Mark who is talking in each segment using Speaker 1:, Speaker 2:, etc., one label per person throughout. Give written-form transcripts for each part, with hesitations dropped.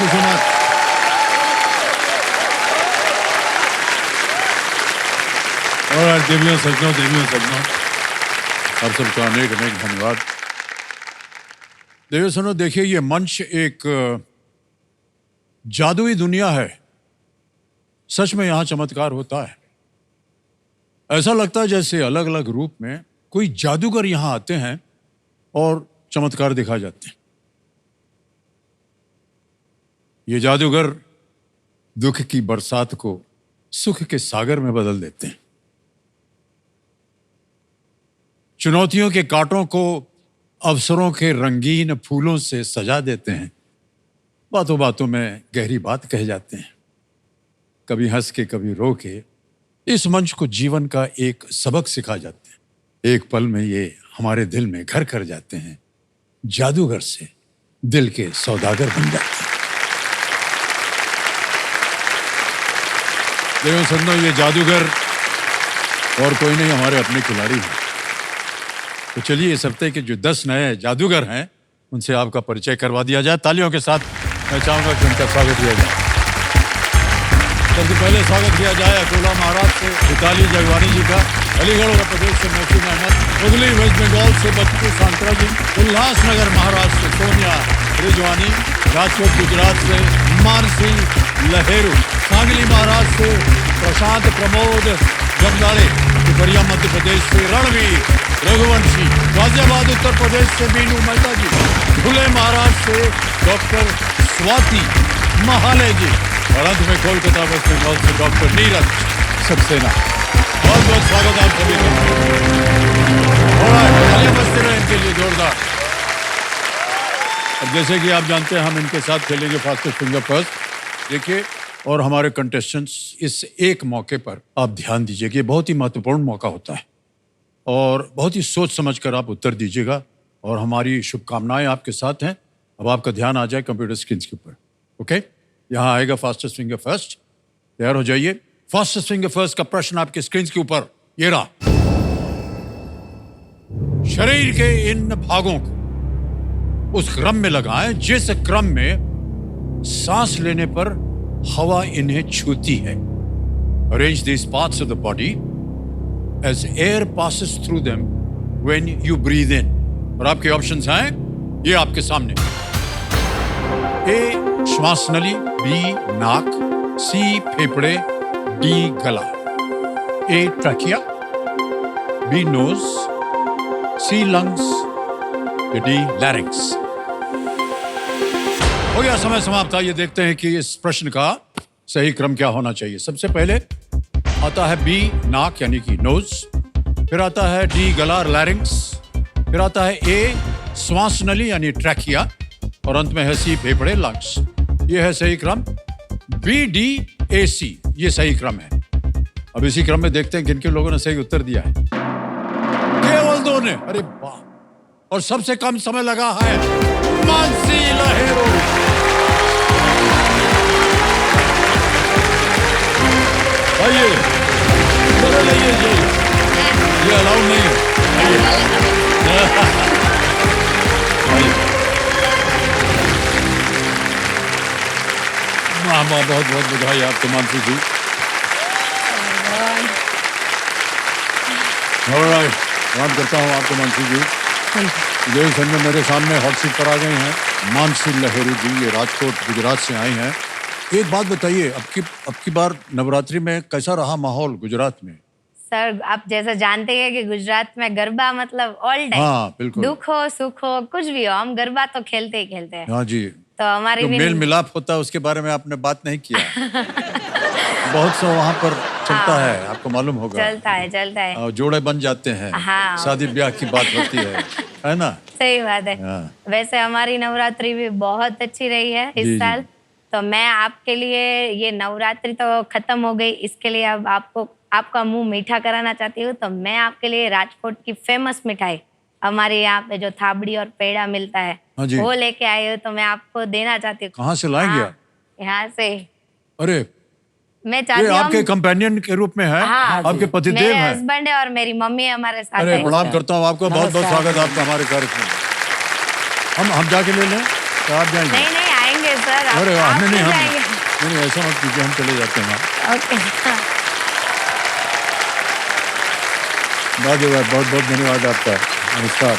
Speaker 1: You so much. और देवियों सज्जनों आप सबका अनेक अनेक धन्यवाद। देवियों सुनो, देखिए ये मंच एक जादुई दुनिया है। सच में यहाँ चमत्कार होता है। ऐसा लगता है जैसे अलग अलग रूप में कोई जादूगर यहाँ आते हैं और चमत्कार दिखा जाते हैं। ये जादूगर दुख की बरसात को सुख के सागर में बदल देते हैं। चुनौतियों के कांटों को अवसरों के रंगीन फूलों से सजा देते हैं। बातों बातों में गहरी बात कह जाते हैं। कभी हंस के कभी रो के इस मंच को जीवन का एक सबक सिखा जाते हैं। एक पल में ये हमारे दिल में घर कर जाते हैं। जादूगर से दिल के सौदागर बन जाते हैं। देवियों सज्जनों, ये जादूगर और कोई नहीं, हमारे अपने खिलाड़ी हैं। तो चलिए इस हफ्ते के जो 10 नए जादूगर हैं उनसे आपका परिचय करवा दिया जाए। तालियों के साथ मैं चाहूंगा कि उनका स्वागत किया जाए। सबसे पहले स्वागत किया जाए अकोला महाराष्ट्र से मिताली जगवानी जी का, अलीगढ़ उत्तर प्रदेश से मोहसिन अहमद, हुगली वेस्ट बंगाल से बच्चू सांतरा जी, उल्लासनगर महाराष्ट्र से सोनिया रिजवानी, राजकोट गुजरात से मानसी लहेरू, सांगली महाराष्ट्र से प्रशांत प्रमोद जगदाड़े, पिपरिया मध्य प्रदेश से रणवीर रघुवंशी, गाजियाबाद उत्तर प्रदेश से मीनू मेहता जी, धुले महाराष्ट्र से डॉक्टर स्वाति महाले जी, और अंत में कोलकाता वेस्ट बंगाल से डॉक्टर नीरज सक्सेना। बहुत बहुत स्वागत आप सभी का। बजते रहे इनके लिए जोरदार। अब जैसे कि आप जानते हैं हम इनके साथ खेलेंगे फास्टेस्ट फिंगर फर्स्ट। देखिए, और हमारे कंटेस्टेंट्स इस एक मौके पर आप ध्यान दीजिए, बहुत ही महत्वपूर्ण मौका होता है और बहुत ही सोच समझ कर आप उत्तर दीजिएगा और हमारी शुभकामनाएं आपके साथ हैं। अब आपका ध्यान आ जाए कंप्यूटर स्क्रीन के ऊपर। ओके, यहाँ आएगा फास्टेस्ट फिंगर फर्स्ट। तैयार हो जाइए। फास्टेस्ट फिंगर फर्स्ट का प्रश्न आपके स्क्रीन के ऊपर ये रहा। शरीर के इन भागों को उस क्रम में लगाएं जिस क्रम में सांस लेने पर हवा इन्हें छूती है। Arrange this parts of the body as air passes through them when you breathe in. और आपके ऑप्शंस हैं ये आपके सामने। ए श्वास नली, बी नाक, सी फेफड़े, डी गला। ए ट्रैकिया, बी नोज, सी लंग्स, डी लैरिंक्स। हो गया समय समाप्त। आइए देखते हैं कि इस प्रश्न का सही क्रम क्या होना चाहिए। सबसे पहले आता है बी नाक यानी कि नोज, फिर आता है डी गला लैरिंक्स, फिर आता है ए श्वास नली यानी ट्रैकिया, और अंत में है सी फेफड़े लंग्स। ये है सही क्रम। बी डी ए सी ये सही क्रम है। अब इसी क्रम में देखते हैं किन किन लोगों ने सही उत्तर दिया है। केवल 2 ने। अरे वाह। और सबसे कम समय लगा है मानसी लहेरू। आइए चलो आइए, ये अलाउड नहीं है। बहुत बहुत बधाई आपको मानसी जी। ऑलराइट, प्रणाम करता हूँ आपको मानसी जी। ये संजय मेरे सामने हॉट सीट पर आ गए हैं मानसी लहेरू जी। ये राजकोट गुजरात से आई हैं। एक बात बताइए, अब की बार नवरात्रि में कैसा रहा माहौल गुजरात में?
Speaker 2: सर, आप जैसा जानते हैं कि गुजरात में गरबा मतलब ऑल टाइम।
Speaker 1: हाँ बिल्कुल।
Speaker 2: दुख हो सुख हो कुछ भी हो, हम गरबा तो खेलते ही खेलते हैं।
Speaker 1: हाँ जी।
Speaker 2: तो हमारी भी
Speaker 1: मेल मिलाप होता है उसके बारे में आपने बात नहीं किया। बहुत सा वहाँ पर चलता है, आपको मालूम होगा।
Speaker 2: चलता है।
Speaker 1: जोड़े बन जाते हैं।
Speaker 2: हाँ।
Speaker 1: शादी ब्याह की बात होती है ना?
Speaker 2: सही बात है।
Speaker 1: हाँ।
Speaker 2: वैसे हमारी नवरात्रि भी बहुत अच्छी रही है इस साल। तो मैं आपके लिए, ये नवरात्रि तो खत्म हो गई, इसके लिए अब आपका मुंह मीठा कराना चाहती हूँ। तो मैं आपके लिए राजकोट की फेमस मिठाई, हमारे यहाँ पे जो थाबड़ी और पेड़ा मिलता है, वो लेके आई हूँ। तो मैं आपको देना चाहती हूँ।
Speaker 1: कहाँ से लाएंगे आप?
Speaker 2: यहाँ से।
Speaker 1: अरे
Speaker 2: मैं चाहती हूँ
Speaker 1: आपके कंपेनियन के रूप में है।
Speaker 2: हाँ,
Speaker 1: आपके पतिदेव हैं।
Speaker 2: मेरे हस्बैंड है और मेरी मम्मी हमारे साथ।
Speaker 1: अरे प्रणाम करता हूँ आपको। बहुत बहुत स्वागत आपका हमारे कार्यक्रम में। हम जाके ले लें तो आप जाएंगे?
Speaker 2: नहीं आएंगे सर, आप
Speaker 1: अरे वाह, नहीं नहीं,
Speaker 2: क्यों
Speaker 1: हम
Speaker 2: जाएंगे?
Speaker 1: नहीं नहीं, ऐसा मत कीजिए, हम चले जाते हैं वहाँ।
Speaker 2: ओके।
Speaker 1: धन्यवाद, बहुत बहुत धन्यवाद आपका। नमस्कार।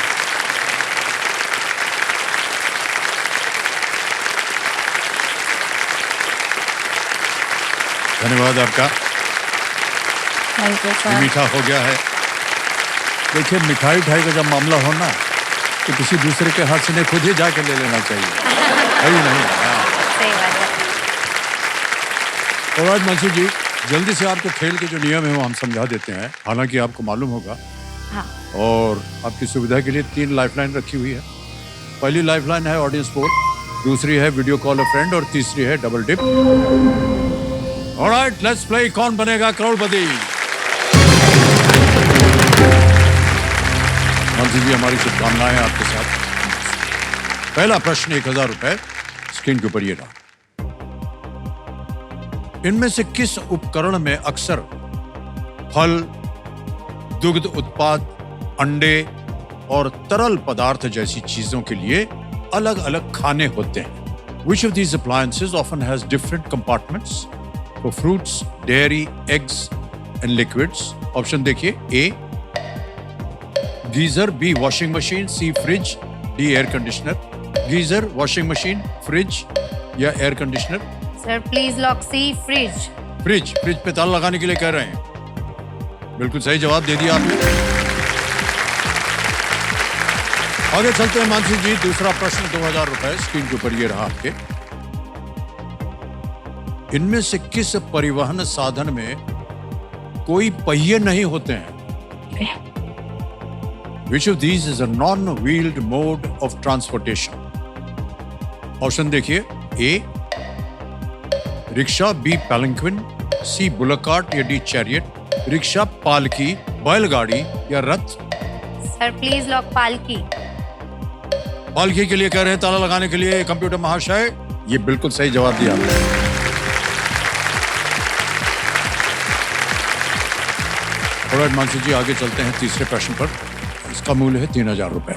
Speaker 1: धन्यवाद आपका।
Speaker 2: थैंक यू
Speaker 1: ये
Speaker 2: सर।
Speaker 1: मीठा हो गया है। देखिए, मिठाई उठाई का जब मामला हो ना, तो किसी दूसरे के हाथ से नहीं, खुद ही जाके ले लेना चाहिए, है ही नहीं? हाँ।
Speaker 2: सही बात है।
Speaker 1: ऑलराइट मानसी जी, जल्दी से आपको खेल के जो नियम है वो हम समझा देते हैं, हालांकि आपको मालूम होगा।
Speaker 2: हाँ।
Speaker 1: और आपकी सुविधा के लिए 3 लाइफलाइन रखी हुई है। पहली लाइफलाइन है ऑडियंस पोल, दूसरी है वीडियो कॉल अ फ्रेंड और तीसरी है double dip. Alright, let's play Kaun Banega करोड़पति। मानसी जी, हमारी शुभकामनाएं आपके साथ। पहला प्रश्न 1000 रुपए स्क्रीन के ऊपर ये रहा। इनमें से किस उपकरण में अक्सर फल, दुग्ध उत्पाद, अंडे और तरल पदार्थ जैसी चीजों के लिए अलग अलग खाने होते हैं? Which of these appliances often has different compartments for fruits, dairy, eggs and liquids? Option देखिए, A geyser, B washing machine, C fridge, D air conditioner. Geyser, washing machine, fridge या air conditioner?
Speaker 2: Sir please lock C, fridge.
Speaker 1: Fridge, fridge पे ताला लगाने के लिए कह रहे हैं। बिल्कुल सही जवाब दे दिया आपने। आगे चलते हैं मानसी जी, दूसरा प्रश्न 2000 रुपए स्क्रीन के ऊपर ये रहा आपके। इनमें से किस परिवहन साधन में कोई पहिए नहीं होते हैं? Which of these is a non-wheeled mode of transportation? Option देखिए, ए रिक्शा, बी पैलंक्विन, सी बुलक कार्ट या डी चैरियट। रिक्शा, पालकी, बैलगाड़ी या रथ?
Speaker 2: सर प्लीज लॉक पालकी।
Speaker 1: पालकी के लिए कह रहे हैं ताला लगाने के लिए कंप्यूटर महाशय। ये बिल्कुल सही जवाब दिया आपने। ऑलराइट मानसी जी, आगे चलते हैं तीसरे प्रश्न पर। इसका मूल्य है 3000 रुपए।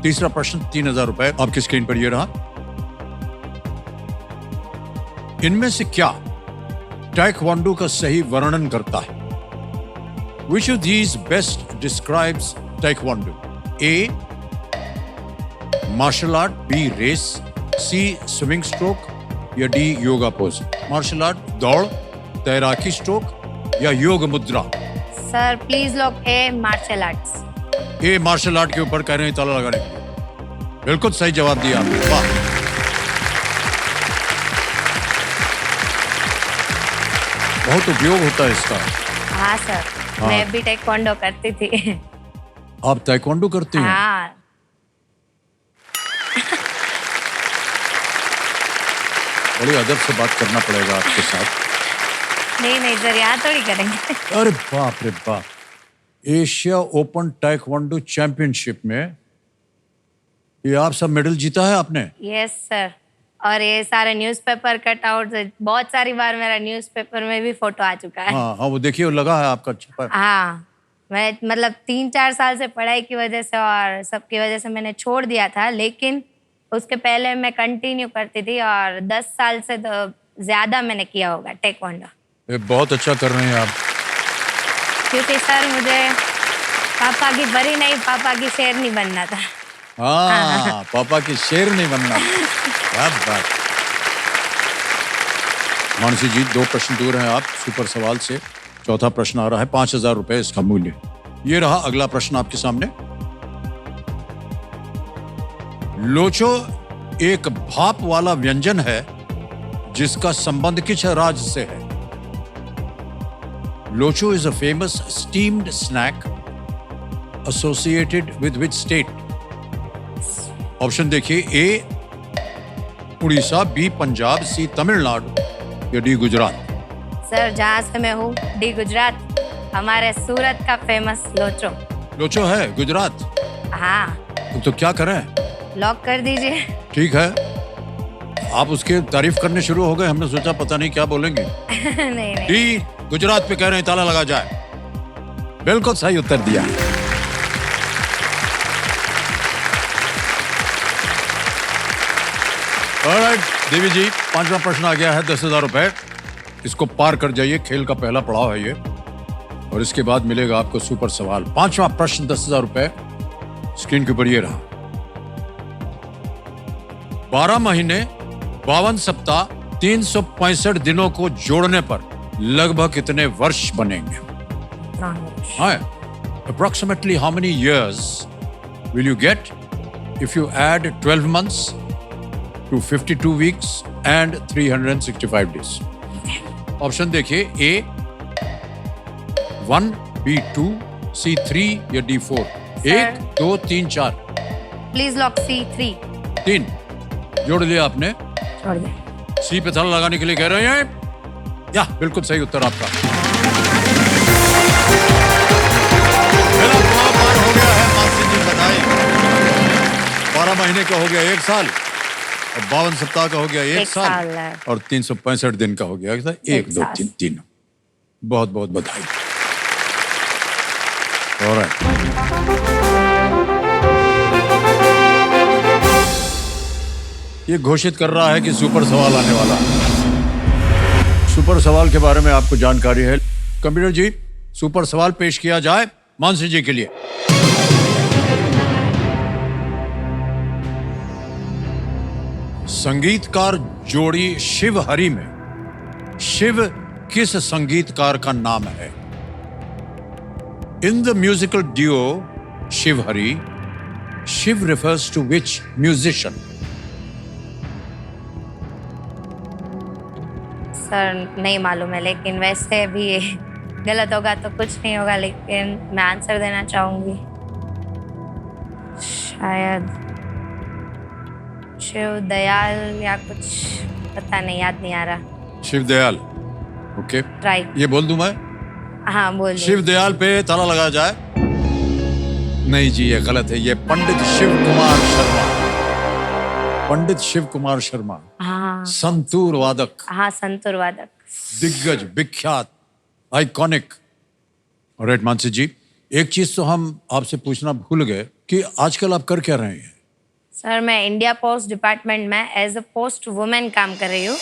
Speaker 1: तीसरा प्रश्न 3000 रुपए आपकी स्क्रीन पर ये रहा। इनमें से क्या ताइक्वांडो का सही वर्णन करता है? Which of these best describes taekwondo? A martial art, B race, C swimming stroke या D yoga pose. Martial art, दौड़, तैराकी स्ट्रोक या योग मुद्रा?
Speaker 2: Sir please lock A, martial arts.
Speaker 1: A martial art के ऊपर कह रहे हैं ताला लगाने के लिए। बिल्कुल सही जवाब दिया आपने, वाह। बहुत उपयोग होता है इसका।
Speaker 2: हाँ सर,
Speaker 1: हाँ।
Speaker 2: मैं भी taekwondo करती थी।
Speaker 1: आप ताइक्वांडो करते हैं?
Speaker 2: हाँ।
Speaker 1: बड़ी अदब से बात करना पड़ेगा आपके साथ।
Speaker 2: नहीं नहीं सर, यहाँ थोड़ी करेंगे।
Speaker 1: अरे बाप रे बाप, एशिया ओपन ताइक्वांडो चैंपियनशिप में ये आप सब मेडल जीता है आपने?
Speaker 2: यस सर, और ये सारे न्यूज़पेपर कटआउट, बहुत सारी बार मेरा न्यूज़पेपर में भी फोटो आ चुका है।
Speaker 1: हाँ हाँ, वो देखिए, वो लगा है आपका छपा।
Speaker 2: हाँ, मैं मतलब 3-4 साल से पढ़ाई की वजह से और सबकी वजह से मैंने छोड़ दिया था, लेकिन उसके पहले मैं कंटिन्यू करती थी और 10 साल से तो ज्यादा मैंने किया होगा taekwondo।
Speaker 1: ये बहुत अच्छा कर रहे हैं आप।
Speaker 2: क्योंकि सर मुझे पापा की परी नहीं, पापा की शेरनी बनना था।
Speaker 1: हाँ, पापा की शेर नहीं बनना। क्या बात। मानसी जी, 2 प्रश्न दूर हैं आप सुपर सवाल से। चौथा प्रश्न आ रहा है, 5000 रुपए इसका मूल्य। ये रहा अगला प्रश्न आपके सामने। लोचो एक भाप वाला व्यंजन है जिसका संबंध किस राज्य से है? Locho is a famous steamed snack associated with which state? Option देखिए, A Orissa, B Punjab, C Tamil Nadu या डी गुजरात?
Speaker 2: सर जहाँ से मैं हूँ, डी गुजरात, हमारे सूरत का फेमस लोचो।
Speaker 1: लोचो है गुजरात?
Speaker 2: हाँ।
Speaker 1: तो क्या करें?
Speaker 2: लॉक कर दीजिए।
Speaker 1: ठीक है, आप उसके तारीफ करने शुरू हो गए, हमने सोचा पता नहीं क्या बोलेंगे।
Speaker 2: नहीं नहीं।
Speaker 1: डी गुजरात पे कह रहे हैं ताला लगा जाए। बिल्कुल सही उत्तर दिया। ऑलराइट, देवी जी, 5वां प्रश्न आ गया है 10,000 रुपए। इसको पार कर जाइए, खेल का पहला पड़ाव है ये, और इसके बाद मिलेगा आपको सुपर सवाल। 5वां प्रश्न 10,000 रुपए, स्क्रीन के ऊपर ये रहा। 12 महीने 52 सप्ताह 365 दिनों को जोड़ने पर लगभग कितने वर्ष बनेंगे? हाँ, approximately how many years will you get if you add 12 months to 52 weeks and 365 days? Option देखिए, A 1, B 2, C 3 या D 4? 1, 2, 3, 4।
Speaker 2: Please lock C3।
Speaker 1: 3 जोड़ लिया आपने,
Speaker 2: छोड़ दे।
Speaker 1: सी पे ताला लगाने के लिए कह रहे हैं या बिल्कुल सही उत्तर आपका। पहला पड़ाव पार हो गया है। मानसी जी बताइए, 12 महीने का हो गया 1 साल, और 52 सप्ताह का हो गया 1 साल, और 365 दिन का हो गया 1, 2, 3। बहुत बहुत बधाई। ये घोषित कर रहा है कि सुपर सवाल आने वाला है। सुपर सवाल के बारे में आपको जानकारी है। कंप्यूटर जी, सुपर सवाल पेश किया जाए मानसी जी के लिए। संगीतकार जोड़ी शिव हरि में शिव किस संगीतकार का नाम है? In the musical duo Shiv Hari, Shiv refers to which musician?
Speaker 2: Sir नहीं मालूम है, लेकिन वैसे भी ये गलत होगा तो कुछ नहीं होगा, लेकिन मैं आंसर देना चाहूंगी। शायद शिव दयाल या कुछ, पता नहीं, याद नहीं आ रहा।
Speaker 1: शिव दयाल, ओके।
Speaker 2: ट्राई।
Speaker 1: ये बोल दूं मैं?
Speaker 2: हाँ बोलिए।
Speaker 1: शिव दयाल पे ताला लगाया जाए? नहीं जी, ये गलत है। ये पंडित शिव कुमार शर्मा, पंडित शिव कुमार शर्मा।
Speaker 2: हाँ,
Speaker 1: संतूर वादक।
Speaker 2: हाँ संतूर वादक,
Speaker 1: दिग्गज, विख्यात, आइकॉनिक। ऑलराइट मानसी जी, एक चीज तो हम आपसे पूछना भूल गए कि आजकल आप कर क्या रहे हैं?
Speaker 2: सर मैं इंडिया पोस्ट डिपार्टमेंट में एज अ पोस्ट वुमेन काम कर रही हूँ।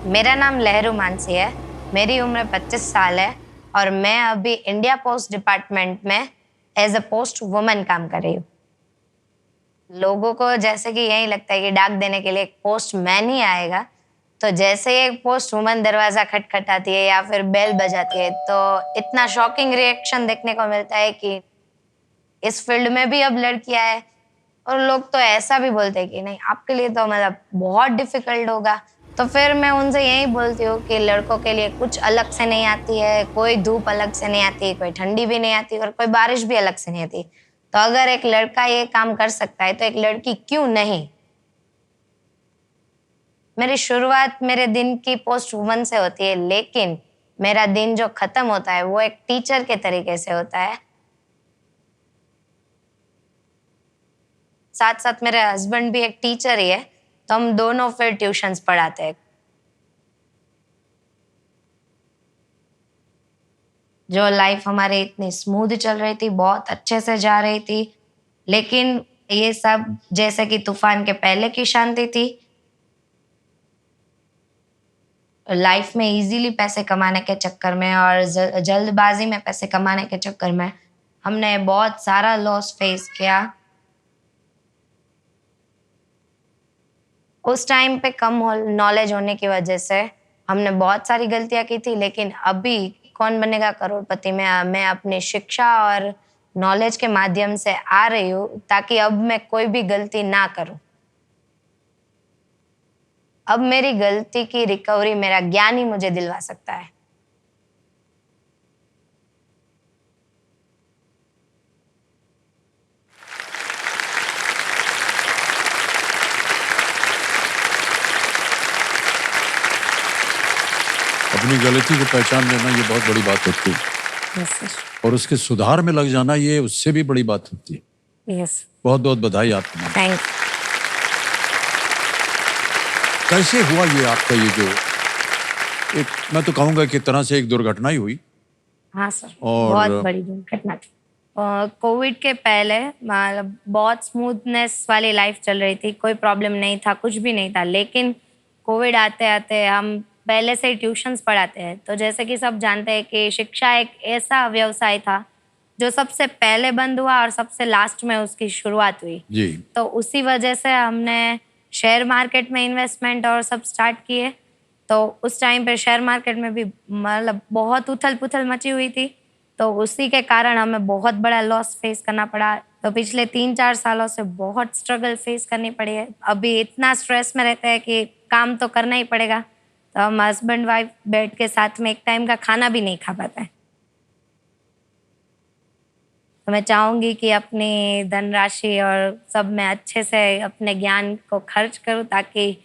Speaker 2: मेरा नाम लहरू मानसी है, मेरी उम्र 25 साल है, और मैं अभी इंडिया पोस्ट डिपार्टमेंट में एज अ पोस्ट वुमेन काम कर रही हूँ। लोगों को जैसे कि यही लगता है कि डाक देने के लिए एक पोस्ट मैन ही आएगा, तो जैसे ही एक पोस्ट वुमन दरवाजा खटखटाती है या फिर बेल बजाती है, तो इतना शॉकिंग रिएक्शन देखने को मिलता है कि इस फील्ड में भी अब लड़कियां हैं। और लोग तो ऐसा भी बोलते हैं कि नहीं, आपके लिए तो मतलब बहुत डिफिकल्ट होगा। तो फिर मैं उनसे यही बोलती हूँ कि लड़कों के लिए कुछ अलग से नहीं आती है, कोई धूप अलग से नहीं आती, कोई ठंडी भी नहीं आती और कोई बारिश भी अलग से नहीं आती। तो अगर एक लड़का ये काम कर सकता है तो एक लड़की क्यों नहीं? मेरी शुरुआत मेरे दिन की पोस्ट वुमन से होती है, लेकिन मेरा दिन जो खत्म होता है वो एक टीचर के तरीके से होता है। साथ साथ मेरे हस्बैंड भी एक टीचर ही है, तो हम दोनों फिर ट्यूशंस पढ़ाते हैं। जो लाइफ हमारी इतनी स्मूथ चल रही थी, बहुत अच्छे से जा रही थी, लेकिन ये सब जैसे कि तूफान के पहले की शांति थी। लाइफ में इजीली पैसे कमाने के चक्कर में और जल्दबाजी में पैसे कमाने के चक्कर में हमने बहुत सारा लॉस फेस किया। उस टाइम पे कम नॉलेज होने की वजह से हमने बहुत सारी गलतियां की थी, लेकिन अभी कौन बनेगा करोड़पति में मैं अपनी शिक्षा और नॉलेज के माध्यम से आ रही हूँ, ताकि अब मैं कोई भी गलती ना करूं। अब मेरी गलती की रिकवरी मेरा ज्ञान ही मुझे दिलवा सकता है।
Speaker 1: अपनी गलती को पहचान लेना ये बहुत बड़ी बात होती है।
Speaker 2: यस
Speaker 1: और उसके सुधार में लग जाना ये उससे भी बड़ी बात होती है।
Speaker 2: यस,
Speaker 1: बहुत बहुत बधाई आपको।
Speaker 2: थैंक।
Speaker 1: कैसे हुआ ये आपका ये जो मैं तो कहूँगा कि एक तरह से एक दुर्घटना ही हुई।
Speaker 2: हाँ सर,
Speaker 1: और
Speaker 2: बहुत बड़ी दुर्घटना थी। कोविड के पहले मतलब बहुत स्मूथनेस वाली लाइफ चल रही थी, कोई प्रॉब्लम नहीं था, कुछ भी नहीं था। लेकिन कोविड आते आते हम पहले से ही ट्यूशन्स पढ़ाते हैं, तो जैसे कि सब जानते हैं कि शिक्षा एक ऐसा व्यवसाय था जो सबसे पहले बंद हुआ और सबसे लास्ट में उसकी शुरुआत हुई।
Speaker 1: जी।
Speaker 2: तो उसी वजह से हमने शेयर मार्केट में इन्वेस्टमेंट और सब स्टार्ट किए। तो उस टाइम पे शेयर मार्केट में भी मतलब बहुत उथल पुथल मची हुई थी, तो उसी के कारण हमें बहुत बड़ा लॉस फेस करना पड़ा। तो पिछले 3-4 सालों से बहुत स्ट्रगल फेस करनी पड़ी है। अभी इतना स्ट्रेस में रहते हैं कि काम तो करना ही पड़ेगा, तो हम हस्बैंड वाइफ बैठ के साथ में एक टाइम का खाना भी नहीं खा पाते हैं। तो मैं चाहूँगी कि अपनी धनराशि और सब मैं अच्छे से अपने ज्ञान को खर्च करूँ, ताकि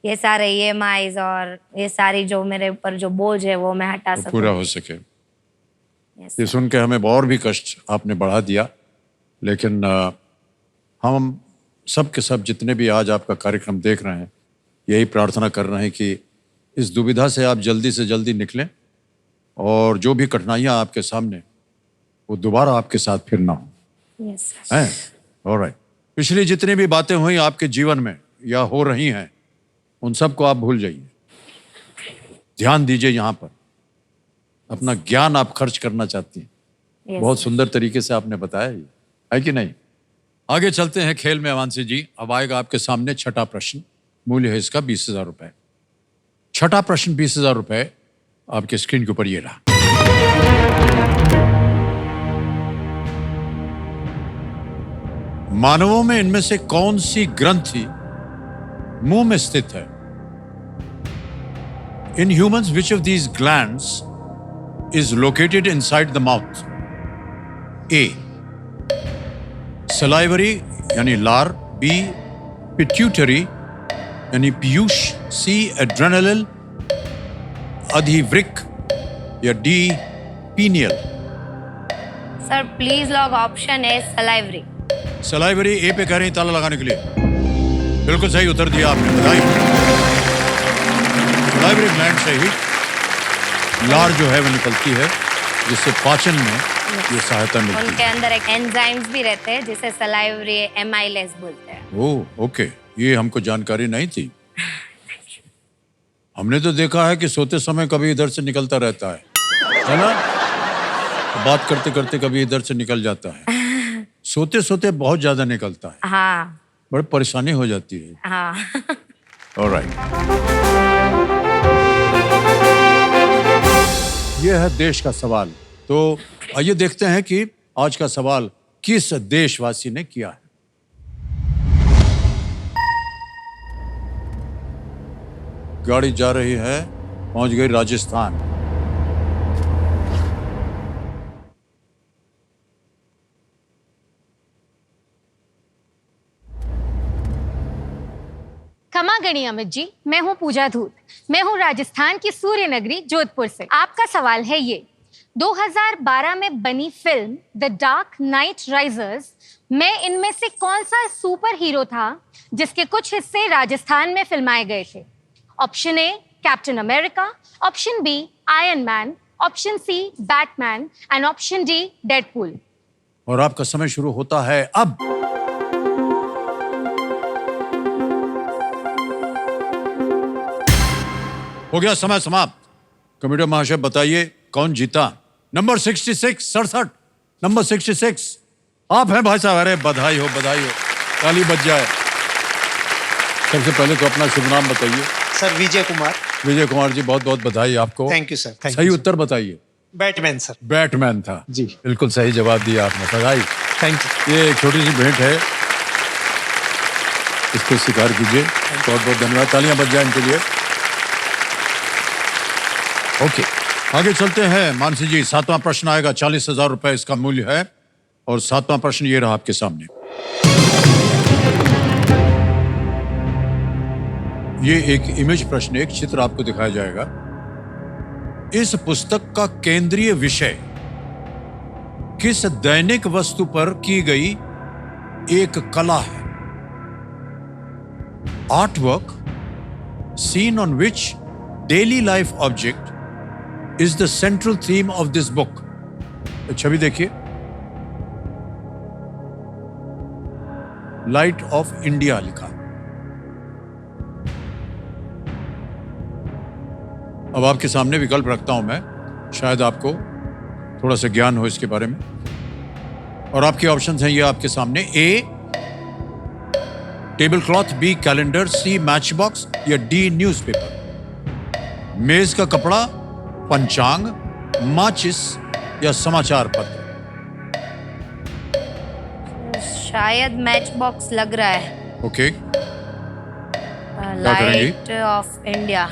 Speaker 2: ये सारे EMIs और ये सारी जो मेरे ऊपर जो बोझ है वो मैं हटा
Speaker 1: तो
Speaker 2: सकूँ।
Speaker 1: पूरा हो सके।
Speaker 2: Yes,
Speaker 1: ये सुन के हमें और भी कष्ट आपने बढ़ा दिया, लेकिन हम सब के सब जितने भी आज आपका कार्यक्रम देख रहे हैं, यही प्रार्थना कर रहे हैं कि इस दुविधा से आप जल्दी से जल्दी निकलें और जो भी कठिनाइयाँ आपके सामने वो दोबारा आपके साथ फिर ना हो।
Speaker 2: yes, sir.
Speaker 1: हैं? ऑलराइट। पिछली जितनी भी बातें हुई आपके जीवन में या हो रही हैं, उन सबको आप भूल जाइए। ध्यान दीजिए यहाँ पर। अपना ज्ञान आप खर्च करना चाहती हैं।
Speaker 2: Yes,
Speaker 1: बहुत
Speaker 2: sir.
Speaker 1: सुंदर तरीके से आपने बताया ये, है कि नहीं? आगे चलते हैं खेल में मानसी जी। अब आएगा आपके सामने छठा प्रश्न, मूल्य है इसका 20,000 रुपए। छठा प्रश्न 20,000 रुपए आपके स्क्रीन के ऊपर ये रहा। मानवों में इनमें से कौन सी ग्रंथि मुंह में स्थित है? In humans which of these glands is located inside the mouth? A. Salivary यानी लार, B. Pituitary यानी पीयूष, C. Adrenal अधिवृक्क या D. Pineal?
Speaker 2: Sir please log option है सलाइवरी।
Speaker 1: सलाइवरी ए पे कह रही हैं ताला लगाने के लिए। बिल्कुल सही उत्तर दिया आपने, बधाई। सलाइवरी ग्लैंड से ही लार जो है वो निकलती है, जिससे पाचन में ये सहायता मिलती है।
Speaker 2: उनके अंदर एक एंजाइम्स भी रहते हैं जिसे सलाइवरी एमाइलेज बोलते हैं।
Speaker 1: ओह ओके, ये हमको जानकारी नहीं थी। हमने तो देखा है कि सोते समय कभी इधर से निकलता रहता है ना? तो बात करते करते कभी इधर से निकल जाता है। सोते सोते बहुत ज्यादा निकलता है।
Speaker 2: हाँ
Speaker 1: बड़ी परेशानी हो जाती है।
Speaker 2: हाँ।
Speaker 1: ऑलराइट। यह है देश का सवाल। तो आइए देखते हैं कि आज का सवाल किस देशवासी ने किया है। गाड़ी जा रही है, पहुंच गई राजस्थान।
Speaker 3: क्षमा गणी अमित जी, मैं हूं पूजा धूत। मैं हूं राजस्थान की सूर्य नगरी जोधपुर से। आपका सवाल है ये: 2012 में बनी film the dark night risers में इनमें से कौन सा सुपर हीरो था जिसके कुछ हिस्से राजस्थान में फिल्माए गए थे? Option A Captain America, option B Iron Man, option C Batman and option D Deadpool.
Speaker 1: और आपका समय शुरू होता है अब। हो गया समय समाप्त। कमेटी महाशय बताइए कौन जीता? नंबर 66, 67, नंबर 66 आप हैं भाई साहब। अरे बधाई हो, बधाई हो, ताली बज जाए। सबसे पहले तो अपना शुभ नाम बताइए।
Speaker 4: सर विजय कुमार।
Speaker 1: विजय कुमार जी, बहुत बहुत बधाई आपको।
Speaker 4: Thank you sir.
Speaker 1: सही उत्तर बताइए।
Speaker 4: Batman sir.
Speaker 1: बैटमैन था
Speaker 4: जी।
Speaker 1: बिल्कुल सही जवाब दिया आपने, बधाई।
Speaker 4: Thank you.
Speaker 1: ये एक छोटी सी भेंट है, इसको स्वीकार कीजिए। बहुत बहुत धन्यवाद, तालियां बज जाए इनके लिए। ओके, आगे चलते हैं। मानसी जी, 7वां प्रश्न आएगा, 40,000 रुपए इसका मूल्य है। और 7वां प्रश्न ये रहा आपके सामने। ये एक इमेज प्रश्न, एक चित्र आपको दिखाया जाएगा। इस पुस्तक का केंद्रीय विषय किस दैनिक वस्तु पर की गई एक कला है? Artwork seen on which daily life object is the central theme of this book. छवि देखिए, लाइट ऑफ इंडिया लिखा। अब आपके सामने विकल्प रखता हूं मैं, शायद आपको थोड़ा सा ज्ञान हो इसके बारे में। और आपके ऑप्शंस हैं ये आपके सामने। ए टेबल क्लॉथ, बी कैलेंडर, सी मैच बॉक्स या डी न्यूज़पेपर। मेज का कपड़ा, पंचांग, माचिस या समाचार पत्र।
Speaker 2: शायद मैच बॉक्स लग रहा है।
Speaker 1: Okay,
Speaker 2: light of India.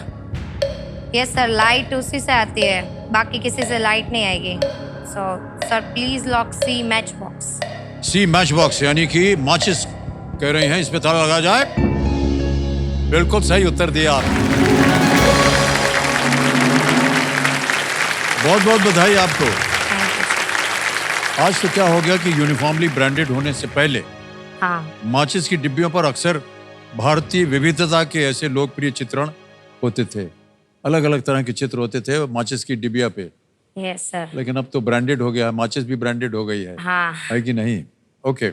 Speaker 2: Yes sir, light उसी से आती है, बाकी किसी से लाइट नहीं आएगी। So sir please lock C match box.
Speaker 1: C match box यानी कि माचिस कह रही हैं, इस पे ताला लगा जाए। बिल्कुल सही उत्तर दिया आपने, बहुत बहुत बधाई आपको। आज तो क्या हो गया कि यूनिफॉर्मली ब्रांडेड होने से पहले
Speaker 2: हाँ,
Speaker 1: माचिस की डिब्बियों पर अक्सर भारतीय विविधता के ऐसे लोकप्रिय चित्रण होते थे। अलग अलग तरह के चित्र होते थे माचिस की डिब्बिया पे।
Speaker 2: Yes sir.
Speaker 1: लेकिन अब तो ब्रांडेड हो गया, माचिस भी ब्रांडेड हो गई है।
Speaker 2: हाँ
Speaker 1: है कि नहीं? ओके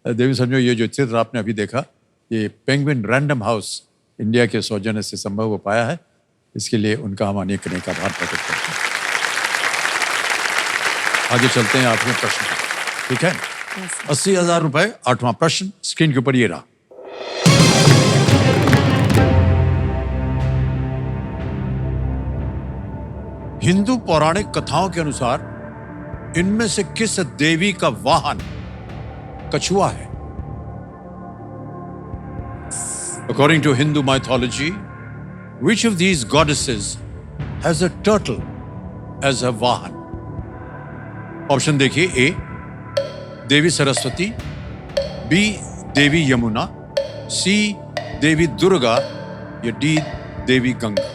Speaker 1: देवी, समझो ये जो चित्र आपने अभी देखा, ये पेंगुइन रैंडम हाउस इंडिया के सौजन्य से संभव हो पाया है। इसके लिए उनका हम अनेक अनेक आभार प्रकट करते हैं। आगे चलते हैं 8वें प्रश्न पर, ठीक है? 80,000 रुपए। 8वां प्रश्न स्क्रीन के ऊपर ये रहा। हिंदू पौराणिक कथाओं के अनुसार इनमें से किस देवी का वाहन कछुआ है? According to Hindu mythology, which of these goddesses has a turtle as a वाहन? ऑप्शन देखिए। ए देवी सरस्वती, बी देवी यमुना, सी देवी दुर्गा या डी देवी गंगा।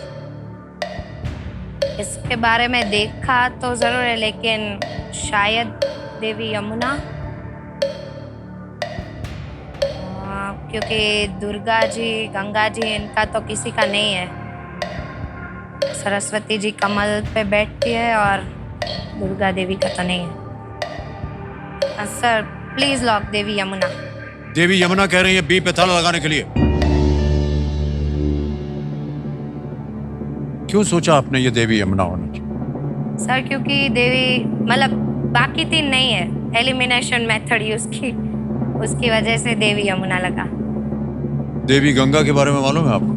Speaker 2: इसके बारे में देखा तो जरूर है, लेकिन शायद देवी यमुना, क्योंकि दुर्गा जी, गंगा जी, इनका तो किसी का नहीं है। सरस्वती जी कमल पे बैठती है और दुर्गा देवी का तो नहीं है। सर प्लीज लॉक देवी यमुना।
Speaker 1: देवी यमुना कह रही है बी पे ताला लगाने के लिए। क्यों सोचा आपने ये देवी यमुना होना चाहिए?
Speaker 2: सर क्योंकि देवी, मतलब बाकी तीन नहीं है, एलिमिनेशन मेथड यूज की, उसकी वजह से देवी यमुना लगा।
Speaker 1: देवी गंगा के बारे में मालूम है आपको?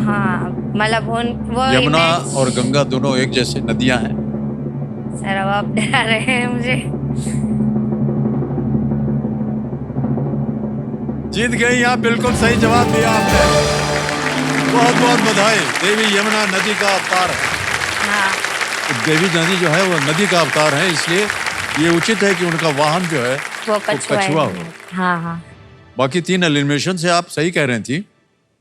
Speaker 2: हाँ, मतलब उन वो
Speaker 1: यमुना
Speaker 2: image-
Speaker 1: और गंगा दोनों एक जैसे नदियां हैं।
Speaker 2: सर अब आप डरा रहे हैं मुझे।
Speaker 1: जीत गई आप, बिल्कुल सही जवाब दिया आपने, बहुत बहुत बधाई। देवी यमुना नदी का अवतार है।
Speaker 2: हाँ
Speaker 1: तो देवी नदी जो है वो नदी का अवतार है, इसलिए ये उचित है कि उनका वाहन जो है
Speaker 2: वो कछुआ
Speaker 1: कछुआ
Speaker 2: है।
Speaker 1: हो।
Speaker 2: हाँ हाँ
Speaker 1: बाकी तीन एलिमिनेशन से आप सही कह रही थी,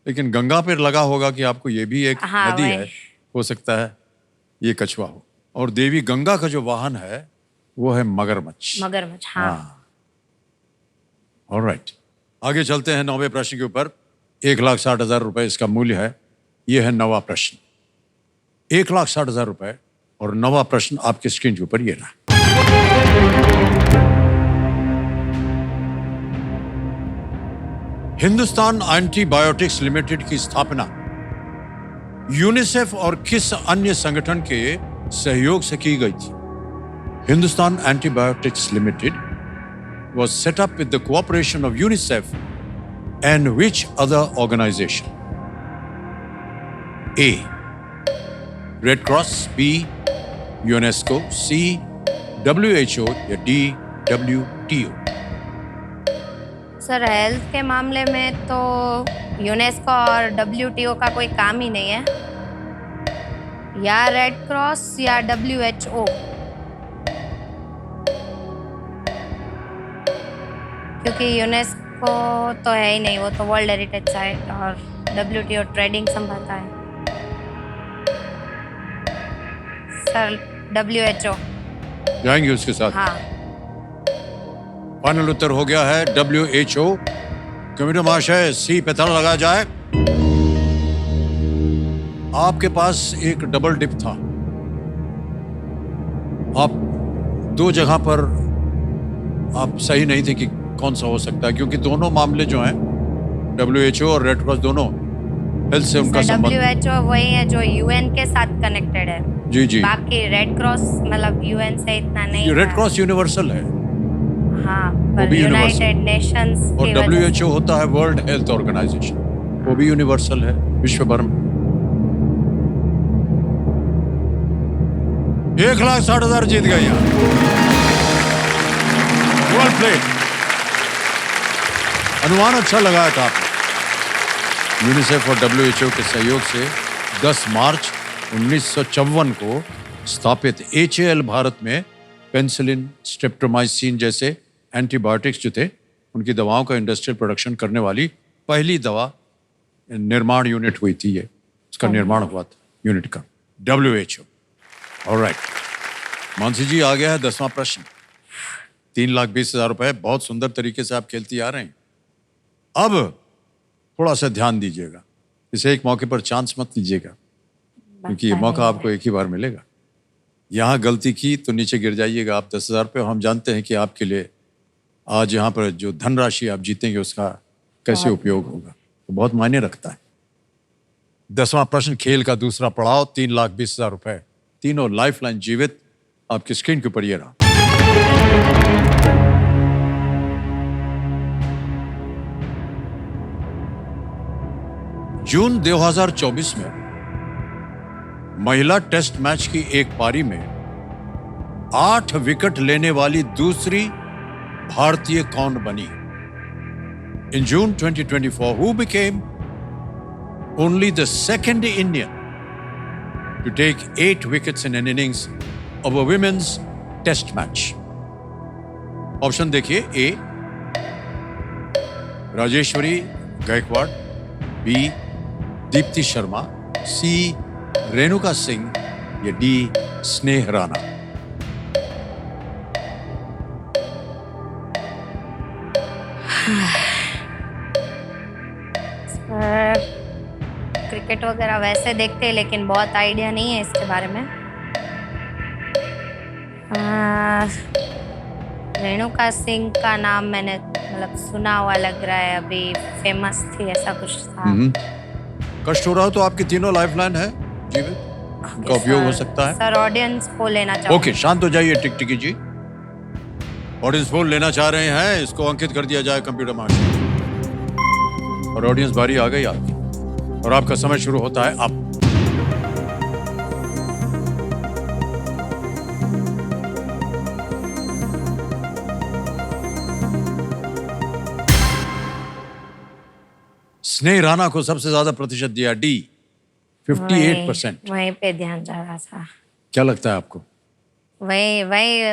Speaker 1: लेकिन गंगा पर लगा होगा कि आपको ये भी एक
Speaker 2: हाँ,
Speaker 1: नदी
Speaker 2: वही।
Speaker 1: है, हो सकता है ये कछुआ हो। और देवी गंगा का जो वाहन है वो है मगरमच्छ।
Speaker 2: मगरमच्छ। हाँ
Speaker 1: ऑलराइट, आगे चलते हैं 9वें प्रश्न के ऊपर। 1,60,000 रुपए इसका मूल्य है। यह है 9वां प्रश्न। 1,60,000 रुपए और 9वां प्रश्न आपके स्क्रीन के ऊपर ये रहा। हिंदुस्तान एंटीबायोटिक्स लिमिटेड की स्थापना यूनिसेफ और किस अन्य संगठन के सहयोग से की गई थी? Hindustan antibiotics limited was set up with the cooperation of UNICEF and which other organization? A. Red Cross, B. UNESCO, C. WHO या D. WTO?
Speaker 2: सर हेल्थ के मामले में तो यूनेस्को और WTO का कोई काम ही नहीं है, या रेड क्रॉस या WHO, क्योंकि यूनेस्को तो है ही नहीं, वो तो वर्ल्ड हेरिटेज साइट, और WTO ट्रेडिंग संभालता है। Sir WHO।
Speaker 1: जाएंगे उसके साथ?
Speaker 2: हाँ
Speaker 1: फाइनल उत्तर हो गया है WHO। कमेटी महाशय सी पे ताला लगाया जाए। आपके पास एक डबल डिप था। आप दो जगह पर आप सही नहीं थे कि कौन सा हो सकता है, क्योंकि दोनों मामले जो हैं WHO और रेड क्रॉस दोनों हेल्थ से उनका संबंध।
Speaker 2: WHO वही है जो UN के साथ कनेक्टेड है।
Speaker 1: जी जी।
Speaker 2: बाकी रेड क्रॉस मतलब UN से इतना नहीं
Speaker 1: रेड
Speaker 2: है।
Speaker 1: क्रॉस यूनिवर्सल है
Speaker 2: हाँ,
Speaker 1: वो
Speaker 2: पर
Speaker 1: भी
Speaker 2: यूनाइटेड नेशंस
Speaker 1: और WHO होता है वर्ल्ड हेल्थ ऑर्गेनाइजेशन, वो भी यूनिवर्सल है विश्व भर में। 1,60,000 जीत गए यहाँ। Well played. अनुमान अच्छा लगाया था आपने। यूनिसेफ और WHO के सहयोग से 10 मार्च 1954 को स्थापित HAL भारत में पेनिसिलिन, स्ट्रेप्टोमाइसिन जैसे एंटीबायोटिक्स जो थे उनकी दवाओं का इंडस्ट्रियल प्रोडक्शन करने वाली पहली दवा निर्माण यूनिट हुई थी। ये उसका निर्माण हुआ था यूनिट का WHO। ऑलराइट, मानसी जी आ गया है 10वां प्रश्न। 3,20,000 रुपए, बहुत सुंदर तरीके से आप खेलती आ रहे हैं। अब थोड़ा सा ध्यान दीजिएगा, इसे एक मौके पर चांस मत लीजिएगा, क्योंकि ये मौका आपको एक ही बार मिलेगा। यहाँ गलती की तो नीचे गिर जाइएगा आप 10,000 रुपये। हम जानते हैं कि आपके लिए आज यहाँ पर जो धनराशि आप जीतेंगे उसका कैसे उपयोग होगा, तो बहुत मायने रखता है। 10वां प्रश्न, खेल का दूसरा पड़ाव, 3,20,000 रुपए, तीनों लाइफलाइन जीवित आपकी स्क्रीन के ऊपर ये रहा। जून 2024 में महिला टेस्ट मैच की एक पारी में 8 विकेट लेने वाली दूसरी भारतीय कौन बनी? In June 2024, who became only the second Indian to take 8 wickets in an innings of a women's test match? Option देखिए। ए राजेश्वरी गायकवाड़, बी दीप्ति शर्मा, सी रेणुका सिंह या डी स्नेह राणा।
Speaker 2: क्रिकेट वगैरह वैसे देखते हैं लेकिन बहुत आइडिया नहीं है इसके बारे में। रेणुका सिंह का नाम मैंने मतलब सुना हुआ लग रहा है, अभी फेमस थी ऐसा कुछ था।
Speaker 1: कष्ट हो रहा हो तो आपकी तीनों लाइफलाइन है जीवित, उनका उपयोग हो सकता है।
Speaker 2: सर ऑडियंस पोल लेना चाहूंगा।
Speaker 1: ओके, शांत हो जाइए टिकटिकी जी। ऑडियंस पोल लेना चाह रहे हैं, इसको अंकित कर दिया जाए कंप्यूटर मास्टर। और ऑडियंस बारी आ गई आपकी और आपका समय शुरू होता है अब। स्नेह राणा को सबसे ज्यादा प्रतिशत दिया, डी 58%।
Speaker 2: वहीं पे ध्यान जा रहा था।
Speaker 1: क्या लगता है आपको?
Speaker 2: वही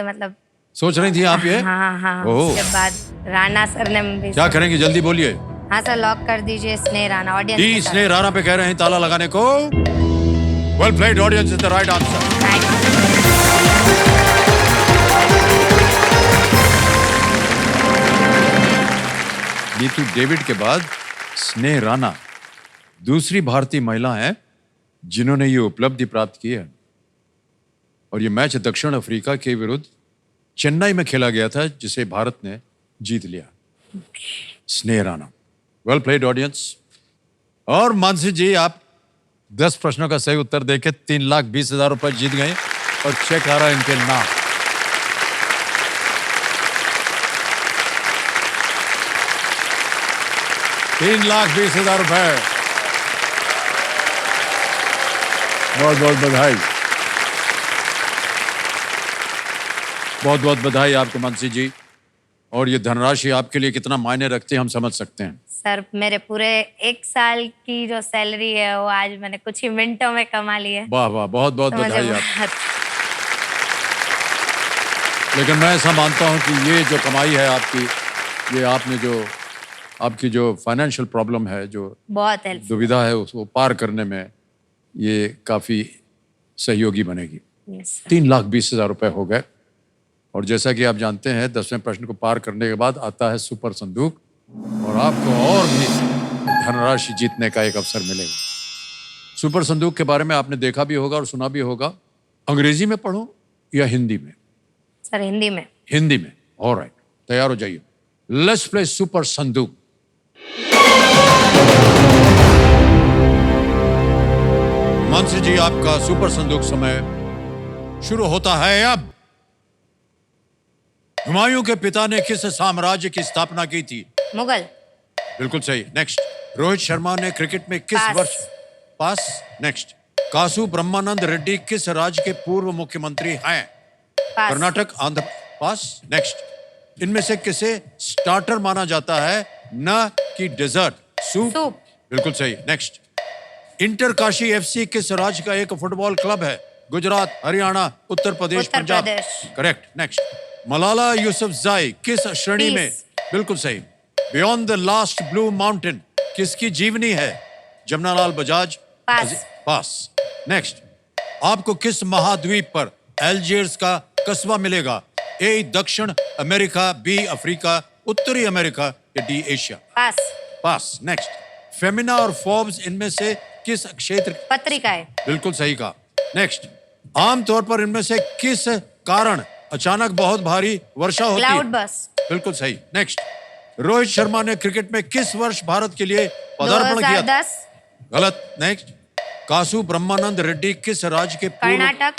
Speaker 2: मतलब
Speaker 1: सोच रही थी आप ये?
Speaker 2: हाँ।
Speaker 1: ओह।
Speaker 2: उसके बाद राणा सर ने भी
Speaker 1: क्या करेंगे, जल्दी बोलिए।
Speaker 2: हाँ सर, लॉक कर दीजिए स्नेह राणा। ऑडियंस
Speaker 1: डी स्नेह राणा पे कह रहे हैं ताला लगाने को। Well played, audience is the right answer. Neetu David के बाद स्नेह राणा दूसरी भारतीय महिला हैं जिन्होंने ये उपलब्धि प्राप्त की है। और ये मैच दक्षिण अफ्रीका के विरुद्ध चेन्नई में खेला गया था, जिसे भारत ने जीत लिया। स्नेह राणा, वेल प्लेड ऑडियंस। और मानसी जी, आप 10 प्रश्नों का सही उत्तर देके 3,20,000 रुपए जीत गए और चेक आ रहा है इनके नाम। ₹3,20,000 रुपए। बहुत बहुत बधाई, बहुत बहुत बधाई आपको मानसी जी। और ये धनराशि आपके लिए कितना मायने रखती है हम समझ सकते हैं।
Speaker 2: सर, मेरे पूरे 1 साल की जो सैलरी है वो आज मैंने कुछ ही मिनटों में कमा ली है।
Speaker 1: वाह वाह, बहुत बहुत
Speaker 2: तो मुझे
Speaker 1: बधाई आप।
Speaker 2: बहुत-
Speaker 1: लेकिन मैं ऐसा मानता हूं कि ये जो कमाई है आपकी, ये आपने जो आपकी जो फाइनेंशियल प्रॉब्लम है, जो
Speaker 2: बहुत हेल्प।
Speaker 1: दुविधा है, उसको पार करने में ये काफी सहयोगी बनेगी। 3,20,000 रुपए हो गए। और जैसा कि आप जानते हैं 10वें प्रश्न को पार करने के बाद आता है सुपर संदूक और आपको और भी धनराशि जीतने का एक अवसर मिलेगा। सुपर संदूक के बारे में आपने देखा भी होगा और सुना भी होगा। अंग्रेजी में पढ़ो या हिंदी में?
Speaker 2: सर हिंदी में।
Speaker 1: हिंदी में। ऑलराइट, तैयार हो जाइए। लेट्स प्ले सुपर संदूक। मंत्री जी, आपका सुपर संदूक समय शुरू होता है अब। हुमायूं के पिता ने किस साम्राज्य की स्थापना की थी?
Speaker 2: मुगल।
Speaker 1: बिल्कुल सही। नेक्स्ट। रोहित शर्मा ने क्रिकेट में किस
Speaker 2: पास।
Speaker 1: वर्ष? पास। नेक्स्ट। कासु ब्रह्मानंद रेड्डी किस राज्य के पूर्व मुख्यमंत्री हैं?
Speaker 2: पास।
Speaker 1: कर्नाटक, आंध्र। पास। नेक्स्ट। इनमें से किसे स्टार्टर माना जाता है न कि डेजर्ट? सूप।
Speaker 2: सूप।
Speaker 1: बिल्कुल सही। नेक्स्ट। इंटर काशी एफसी किस राज्य का एक फुटबॉल क्लब है? गुजरात, हरियाणा, उत्तर प्रदेश,
Speaker 2: उत्तर
Speaker 1: पंजाब।
Speaker 2: प्रदेश।
Speaker 1: करेक्ट। नेक्स्ट। मलाला यूसुफजई किस श्रेणी में?
Speaker 2: Peace।
Speaker 1: बिल्कुल सही। Beyond the last blue mountain किसकी जीवनी है? जमनालाल बजाज।
Speaker 2: पास।
Speaker 1: पास। नेक्स्ट। आपको किस महाद्वीप पर अल्जीयर्स का कस्बा मिलेगा? ए दक्षिण अमेरिका, बी अफ्रीका, उत्तरी अमेरिका या डी एशिया?
Speaker 2: पास।
Speaker 1: पास। नेक्स्ट। फेमिना और फोर्ब्स इनमें से किस क्षेत्र?
Speaker 2: पत्रिका है।
Speaker 1: बिल्कुल सही कहा। नेक्स्ट। आमतौर पर इनमें से किस कारण अचानक बहुत भारी वर्षा होती है?
Speaker 2: क्लाउड बस।
Speaker 1: बिल्कुल सही। नेक्स्ट। रोहित शर्मा ने क्रिकेट में किस वर्ष भारत के लिए पदार्पण किया?
Speaker 2: 2010।
Speaker 1: गलत। नेक्स्ट। कासु ब्रह्मानंद रेड्डी किस राज्य के पूर्व?
Speaker 2: कर्नाटक।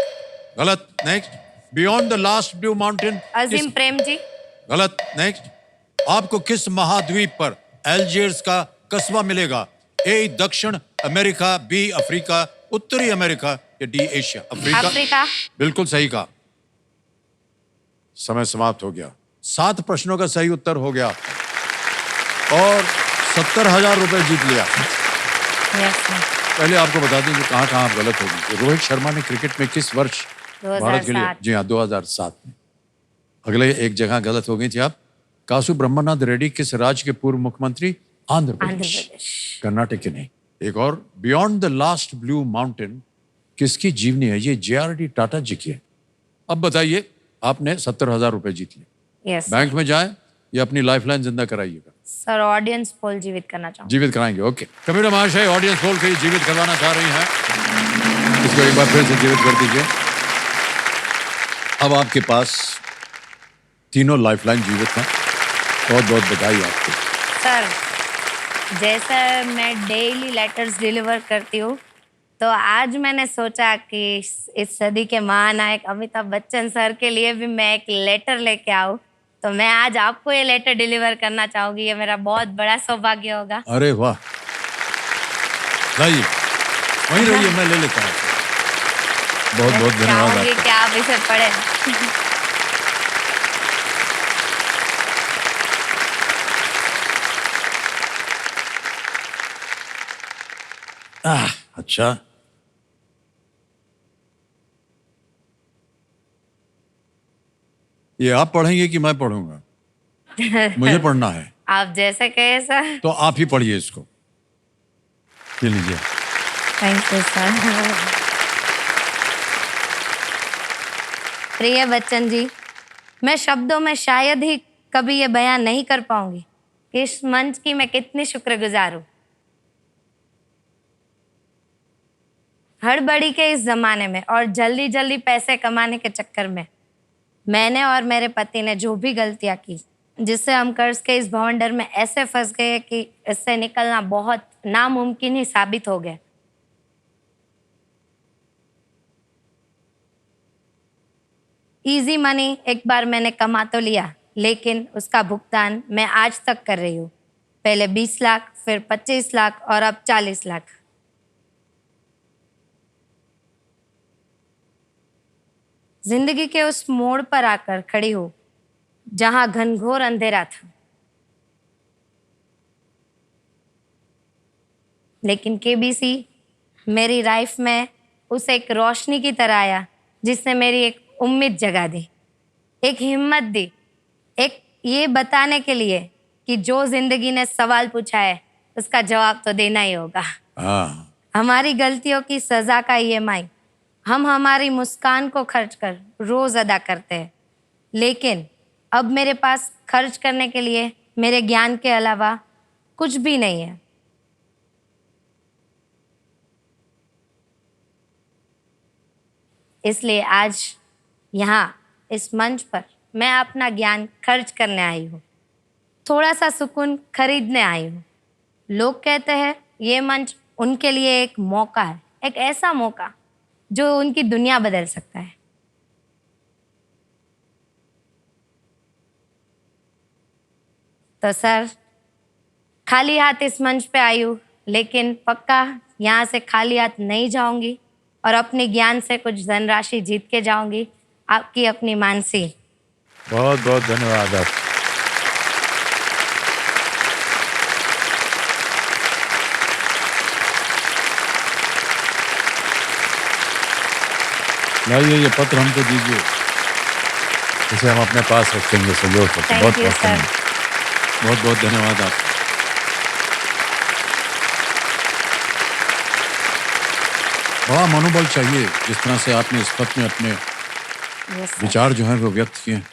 Speaker 1: गलत। Next. Beyond the last blue mountain
Speaker 2: Azim Premji.
Speaker 1: गलत। नेक्स्ट। आपको किस महाद्वीप पर अल्जीयर्स का कस्बा मिलेगा? ए दक्षिण अमेरिका, बी अफ्रीका, उत्तरी अमेरिका या डी एशिया?
Speaker 2: अफ्रीका।
Speaker 1: बिल्कुल सही कहा। समय समाप्त हो गया। 7 प्रश्नों का सही उत्तर हो गया और 70,000 रुपए जीत लिया।
Speaker 2: Yes sir.
Speaker 1: पहले आपको बता दें कि कहाँ कहाँ आप गलत हो गए। रोहित शर्मा ने क्रिकेट में किस वर्ष भारत के लिए?
Speaker 2: 2007।
Speaker 1: जी हाँ, 2007 में। अगले एक जगह गलत हो गई थी आप। कासु ब्रह्मानंद रेड्डी किस राज्य के पूर्व मुख्यमंत्री? आंध्र
Speaker 2: आंध्र
Speaker 1: प्रदेश।
Speaker 2: प्रदेश।
Speaker 1: कर्नाटक के नहीं। एक और। Beyond the last blue mountain किसकी जीवनी है? ये JRD टाटा जी की है। अब बताइए, आपने 70,000 रुपए जीत लिए।
Speaker 2: यस
Speaker 1: बैंक में जाएं या अपनी लाइफलाइन जिंदा कराइएगा?
Speaker 2: सर, ऑडियंस पोल जीवित करना चाहूँ।
Speaker 1: जीवित कराएंगे। ओके। कबीरा महाशय ऑडियंस पोल के जीवित करवाना चाह रही हैं। इसको एक बार फिर से जीवित कर दीजिए। अब आपके पास तीनों लाइफलाइन जीवित हैं। बहुत बहुत बधाई आपको।
Speaker 2: सर, जैसा मैं डेली लेटर्स डिलीवर करती हूँ, तो आज मैंने सोचा कि इस सदी के महानायक अमिताभ बच्चन सर के लिए भी मैं एक लेटर लेके आऊँ। तो मैं आज आपको ये लेटर डिलीवर करना चाहूंगी। ये मेरा बहुत बड़ा सौभाग्य होगा।
Speaker 1: अरे वाह, लाइए, वहीं रहिए, मैं ले लेता हूँ। बहुत बहुत धन्यवाद
Speaker 2: चाहूंगी
Speaker 1: आपका।
Speaker 2: कि आप इसे पढ़ें।
Speaker 1: अच्छा, ये आप पढ़ेंगे कि मैं पढ़ूंगा? मुझे पढ़ना है।
Speaker 2: आप जैसे कहे सर।
Speaker 1: तो आप ही पढ़िए इसको। ये लीजिए।
Speaker 2: Thank you sir. प्रिय बच्चन जी, मैं शब्दों में शायद ही कभी ये बयान नहीं कर पाऊंगी कि इस मंच की मैं कितनी शुक्रगुजार हूँ। हड़बड़ी के इस जमाने में और जल्दी जल्दी पैसे कमाने के चक्कर में मैंने और मेरे पति ने जो भी गलतियां की, जिससे हम कर्ज के इस भवंडर में ऐसे फंस गए कि इससे निकलना बहुत नामुमकिन ही साबित हो गया। इजी मनी एक बार मैंने कमा तो लिया, लेकिन उसका भुगतान मैं आज तक कर रही हूँ। पहले 20 लाख, फिर 25 लाख और अब 40 लाख। जिंदगी के उस मोड़ पर आकर खड़ी हूँ जहां घनघोर अंधेरा था, लेकिन केबीसी मेरी लाइफ में उस एक रोशनी की तरह आया जिसने मेरी एक उम्मीद जगा दी, एक हिम्मत दी, एक ये बताने के लिए कि जो जिंदगी ने सवाल पूछा है उसका जवाब तो देना ही होगा।
Speaker 1: हाँ,
Speaker 2: हमारी गलतियों की सजा का EMI हम हमारी मुस्कान को खर्च कर रोज अदा करते हैं, लेकिन अब मेरे पास खर्च करने के लिए मेरे ज्ञान के अलावा कुछ भी नहीं है। इसलिए आज यहाँ इस मंच पर मैं अपना ज्ञान खर्च करने आई हूँ, थोड़ा सा सुकून खरीदने आई हूँ। लोग कहते हैं ये मंच उनके लिए एक मौका है, एक ऐसा मौका जो उनकी दुनिया बदल सकता है। तो सर, खाली हाथ इस मंच पे आई हूँ, लेकिन पक्का यहाँ से खाली हाथ नहीं जाऊंगी और अपने ज्ञान से कुछ धनराशि जीत के जाऊंगी। आपकी अपनी मानसी।
Speaker 1: बहुत बहुत धन्यवाद आप। लाइए ये पत्र हमको दीजिए, इसे हम अपने पास रखेंगे सहयोग करके।
Speaker 2: Thank
Speaker 1: बहुत
Speaker 2: you,
Speaker 1: बहुत
Speaker 2: sir.
Speaker 1: धन्यवाद, बहुत बहुत धन्यवाद आप। बड़ा मनोबल चाहिए जिस तरह से आपने इस पत्र में अपने
Speaker 2: Yes, sir.
Speaker 1: विचार जो हैं वो व्यक्त किए हैं,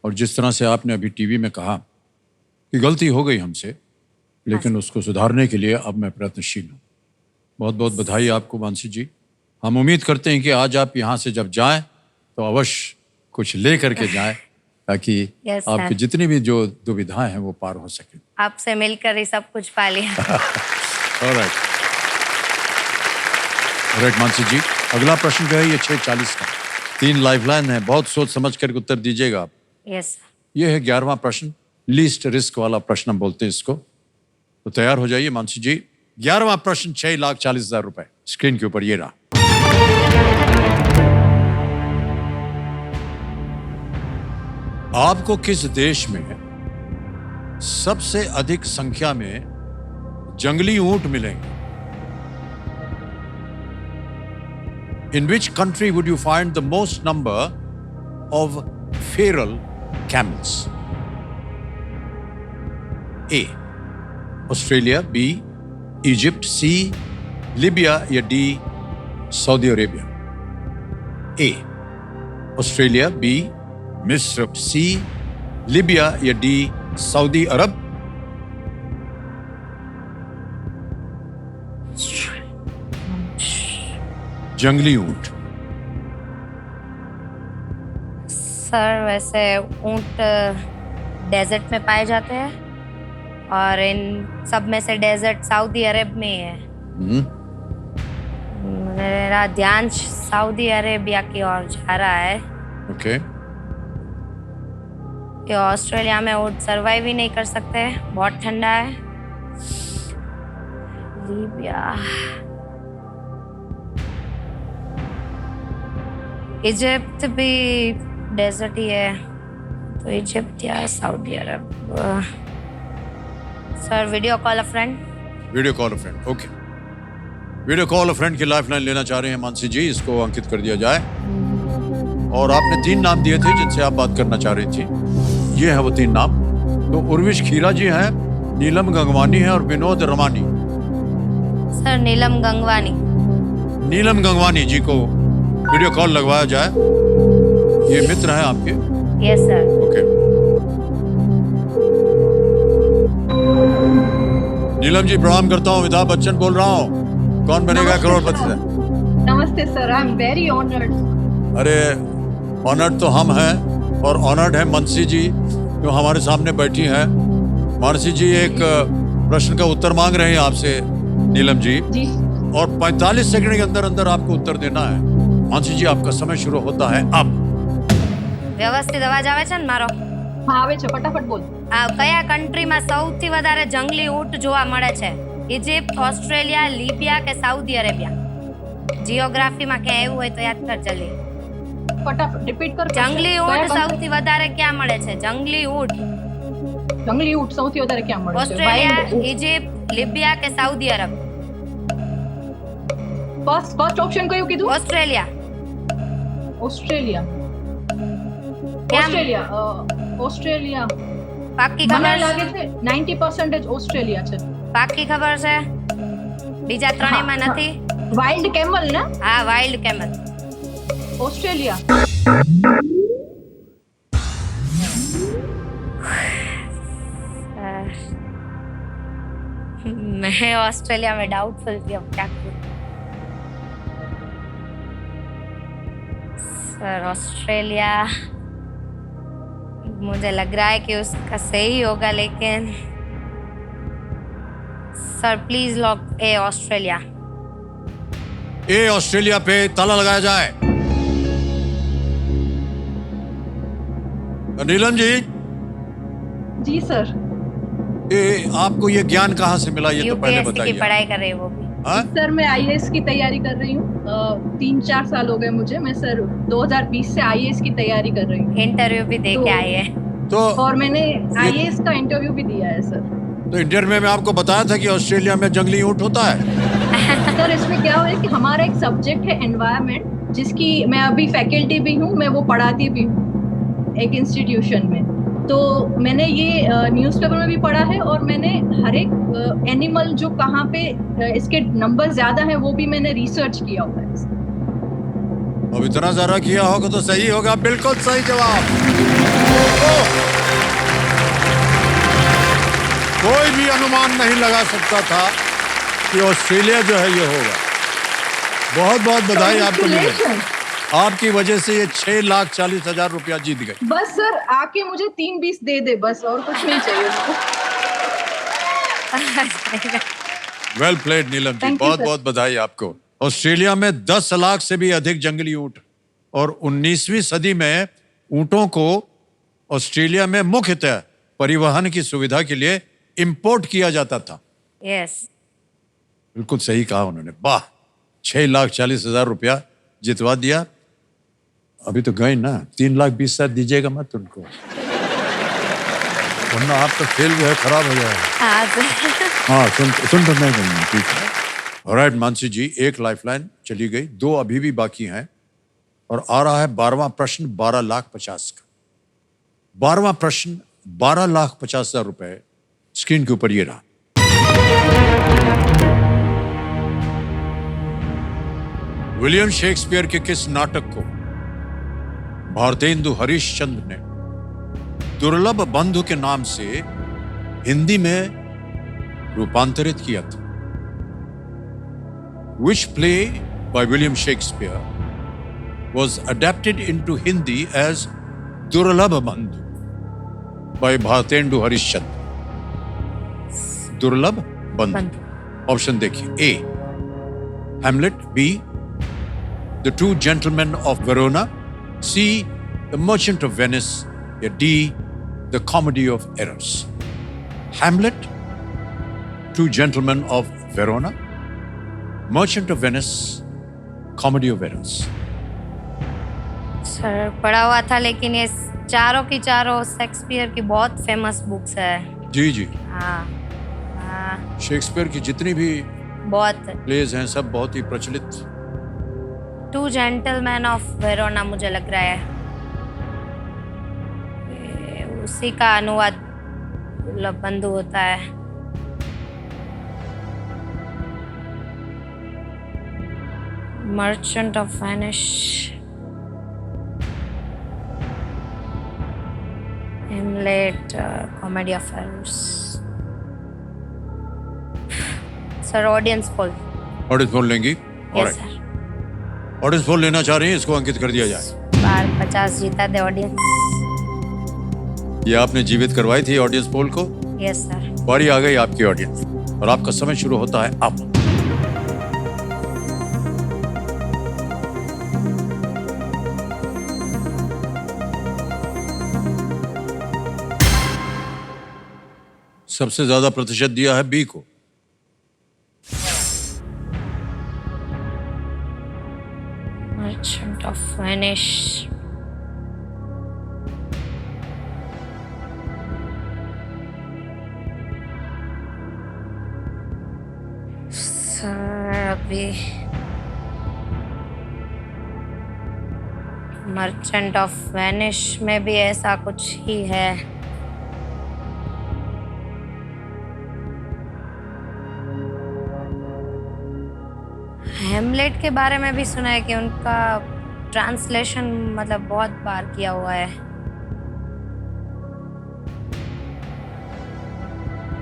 Speaker 1: और जिस तरह से आपने अभी टीवी में कहा कि गलती हो गई हमसे, लेकिन उसको सुधारने के लिए अब मैं प्रयत्नशील हूँ। बहुत बहुत बधाई आपको मानसी जी। हम उम्मीद करते हैं कि आज आप यहाँ से जब जाएं तो अवश्य कुछ ले करके जाएं, ताकि
Speaker 2: Yes, sir.
Speaker 1: आपकी जितनी भी जो दुविधाएं हैं वो पार हो सके।
Speaker 2: आपसे मिलकर ही सब कुछ पा लिया।
Speaker 1: ऑलराइट मानसी जी, अगला प्रश्न जो है ये 6:40 का, 3 लाइफलाइन है, बहुत सोच समझ कर उत्तर दीजिएगा आप।
Speaker 2: यस,
Speaker 1: ये है 11वां प्रश्न, लीस्ट रिस्क वाला प्रश्न हम बोलते हैं इसको। तो तैयार हो जाइए मानसी जी। 11वां प्रश्न 6,40,000 रुपए स्क्रीन के ऊपर ये रहा। आपको किस देश में सबसे अधिक संख्या में जंगली ऊंट मिलेंगे? In which country would you find the most number of feral camels? A. Australia, B. Egypt, C. Libya या D. Saudi Arabia? A. Australia, B. मिस्र, C. Libya या D. सऊदी अरब? जंगली ऊंट।
Speaker 2: सर वैसे ऊंट डेजर्ट में पाए जाते हैं और इन सब में से डेजर्ट सऊदी अरब में ही है। मेरा ध्यान सऊदी अरेबिया की ओर जा रहा है।
Speaker 1: ओके।
Speaker 2: कि ऑस्ट्रेलिया में ऊंट सरवाइव ही नहीं कर सकते, बहुत ठंडा है। लीबिया, इजिप्ट भी डेजर्ट ही है, तो इजिप्ट या सऊदी अरब। सर वीडियो कॉल अ फ्रेंड।
Speaker 1: वीडियो कॉल अ फ्रेंड, ओके। वीडियो कॉल अ फ्रेंड की लाइफलाइन लेना चाह रहे हैं मानसी जी, इसको अंकित कर दिया जाए। और आपने 3 नाम दिए थे जिनसे आप बात करना चाह रही थी, ये है वो 3 नाम। तो उर्विश खीरा जी हैं, नीलम गंगवानी है और विनोद रमानी।
Speaker 2: सर नीलम गंगवानी।
Speaker 1: नीलम गंगवानी जी को वीडियो कॉल लगवाया जाए, ये मित्र हैं आपके।
Speaker 2: Yes sir.
Speaker 1: Okay. Neelam ji प्रणाम करता हूँ, अमिताभ बच्चन बोल रहा हूँ, कौन बनेगा करोड़पति?
Speaker 5: नमस्ते sir, I am very honoured.
Speaker 1: अरे ऑनर्ड तो हम हैं, और ऑनर्ड है मानसी जी जो हमारे सामने बैठी हैं। मानसी जी एक प्रश्न का उत्तर मांग रहे हैं आपसे नीलम जी, और 45 सेकंड के अंदर अंदर आपको उत्तर देना है। मानसी जी आपका समय शुरू होता है अब।
Speaker 2: વ્યવસ્થિત અવાજ આવે છે ને મારો?
Speaker 5: હા આવે છે, ફટાફટ બોલ।
Speaker 2: કયા કન્ટ્રીમાં સૌથી વધારે જંગલી ઊંટ જોવા મળે છે? ઇજિપ્ત, ઓસ્ટ્રેલિયા, લિબિયા કે સાઉદી અરેબિયા? જીઓગ્રાફીમાં ક્યાં એવું હોય તો યાદ કર જલ્દી।
Speaker 5: ફટાફટ રિપીટ કર।
Speaker 2: જંગલી ઊંટ સૌથી વધારે ક્યાં મળે છે? જંગલી ઊંટ
Speaker 5: જંગલી ઊંટ સૌથી વધારે ક્યાં મળે છે?
Speaker 2: ઓસ્ટ્રેલિયા, ઇજિપ્ત, લિબિયા કે સાઉદી અરબ?
Speaker 5: ફર્સ્ટ ઓપ્શન કયું કીધું?
Speaker 2: ઓસ્ટ્રેલિયા।
Speaker 5: ઓસ્ટ્રેલિયા,
Speaker 2: કેમ?
Speaker 5: Australia, Australia.
Speaker 2: પાક્કી
Speaker 5: મને
Speaker 2: ખબર?
Speaker 5: લાગે છે 90% ઓસ્ટ્રેલિયા છે।
Speaker 2: પાક્કી ખબર છે? બીજા ત્રણેયમાં નથી?
Speaker 5: વાઇલ્ડ કેમલ ને?
Speaker 2: હા, વાઇલ્ડ કેમલ।
Speaker 5: ઓસ્ટ્રેલિયા।
Speaker 2: मैं ऑस्ट्रेलिया में डाउटफुल थी, अब क्या करूं? सर ऑस्ट्रेलिया मुझे लग रहा है कि उसका सही होगा, लेकिन sir please lock A Australia.
Speaker 1: A Australia पे ताला लगाया जाए। नीलम जी,
Speaker 5: जी सर।
Speaker 1: आपको ये ज्ञान कहाँ से मिला, ये तो पहले
Speaker 2: यूपीएससी की
Speaker 1: बताइए।
Speaker 2: पढ़ाई कर रही है वो भी।
Speaker 1: हाँ?
Speaker 5: सर मैं आईएएस की तैयारी कर रही हूँ। 3-4 साल हो गए मुझे। मैं सर 2020 से आईएएस की तैयारी कर रही हूँ।
Speaker 2: इंटरव्यू भी दे के आई है।
Speaker 1: तो
Speaker 5: और मैंने आईएएस का इंटरव्यू भी दिया है सर।
Speaker 1: तो इंटरव्यू में आपको बताया था कि ऑस्ट्रेलिया में जंगली ऊंट होता है।
Speaker 5: सर इसमें क्या हुआ है कि हमारा एक सब्जेक्ट है एनवायरनमेंट, जिसकी मैं अभी फैकल्टी भी हूँ, मैं वो पढ़ाती भी हूँ एक इंस्टीट्यूशन में। तो मैंने ये न्यूज़पेपर में भी पढ़ा है, और मैंने हर एक एनिमल जो कहाँ पे इसके नंबर ज्यादा है वो भी मैंने रिसर्च किया हुआ है।
Speaker 1: अब इतना सारा किया होगा तो सही होगा। बिल्कुल सही जवाब। कोई भी अनुमान नहीं लगा सकता था कि ऑस्ट्रेलिया जो है ये होगा। बहुत बहुत बधाई आपको मिले। आपकी वजह से ये 6,40,000 रुपया जीत गए।
Speaker 5: बस सर आके मुझे 3-20 दे दे, बस और कुछ नहीं चाहिए उसको।
Speaker 1: Well played Neelam ji,
Speaker 5: Thank you,
Speaker 1: बहुत
Speaker 5: sir.
Speaker 1: बहुत बधाई आपको। ऑस्ट्रेलिया में 10 लाख से भी अधिक जंगली ऊंट, और 19वीं सदी में ऊंटों को ऑस्ट्रेलिया में मुख्यतः परिवहन की सुविधा के लिए इंपोर्ट किया जाता था।
Speaker 2: यस
Speaker 1: बिल्कुल सही कहा उन्होंने। वाह, 6,40,000 रुपया जितवा दिया। अभी तो गए ना, 3,20,000 दीजिएगा मत उनको, वरना आपका खेल जो है खराब हो जाएगा। हाँ सुन तो मैं नहीं, ठीक है। ऑलराइट मानसी जी, एक लाइफलाइन चली गई, 2 अभी भी बाकी हैं, और आ रहा है 12वां प्रश्न 12,50,000 का। 12वां प्रश्न 12,50,000 रुपए स्क्रीन के ऊपर ये रहा। विलियम शेक्सपियर के किस नाटक को भारतेंदु हरिश्चंद्र ने दुर्लभ बंधु के नाम से हिंदी में रूपांतरित किया था? Which play by William Shakespeare was adapted into Hindi as Durlabh Bandhu by Bhartendu Harishchandra? दुर्लभ बंधु। ऑप्शन देखिए। ए Hamlet, B The Two Gentlemen of Verona, C The Merchant of Venice, या D The Comedy of Errors? Hamlet, Two Gentlemen of Verona, Merchant of Venice, Comedy of Errors.
Speaker 2: Sir पढ़ा हुआ था, लेकिन ये चारों की चारों शेक्सपियर की बहुत फेमस बुक्स है।
Speaker 1: जी जी,
Speaker 2: हाँ हाँ
Speaker 1: शेक्सपियर की जितनी भी
Speaker 2: बहुत।
Speaker 1: प्लेज हैं सब बहुत ही प्रचलित।
Speaker 2: टू जेंटलमैन ऑफ वेरोना मुझे लग रहा है ये उसी का अनुवाद दुर्लभ बंधु होता है। Merchant of Venice, Hamlet, comedy of errors. Sir audience poll.
Speaker 1: Audience poll लेंगी?
Speaker 2: Yes sir.
Speaker 1: ऑडियंस पोल लेना चाह रही हैं, इसको अंकित कर दिया जाए।
Speaker 2: बार 50 जीता दे ऑडियंस।
Speaker 1: ये आपने जीवित करवाई थी ऑडियंस पोल को।
Speaker 2: Yes sir.
Speaker 1: बारी आ गई आपकी ऑडियंस, और आपका समय शुरू होता है अब। सबसे ज्यादा प्रतिशत दिया है बी को।
Speaker 2: Merchant of Venice. सर अभी मर्चेंट ऑफ वेनिस में भी ऐसा कुछ ही है। हेमलेट के बारे में भी सुना है कि उनका ट्रांसलेशन मतलब बहुत बार किया हुआ है।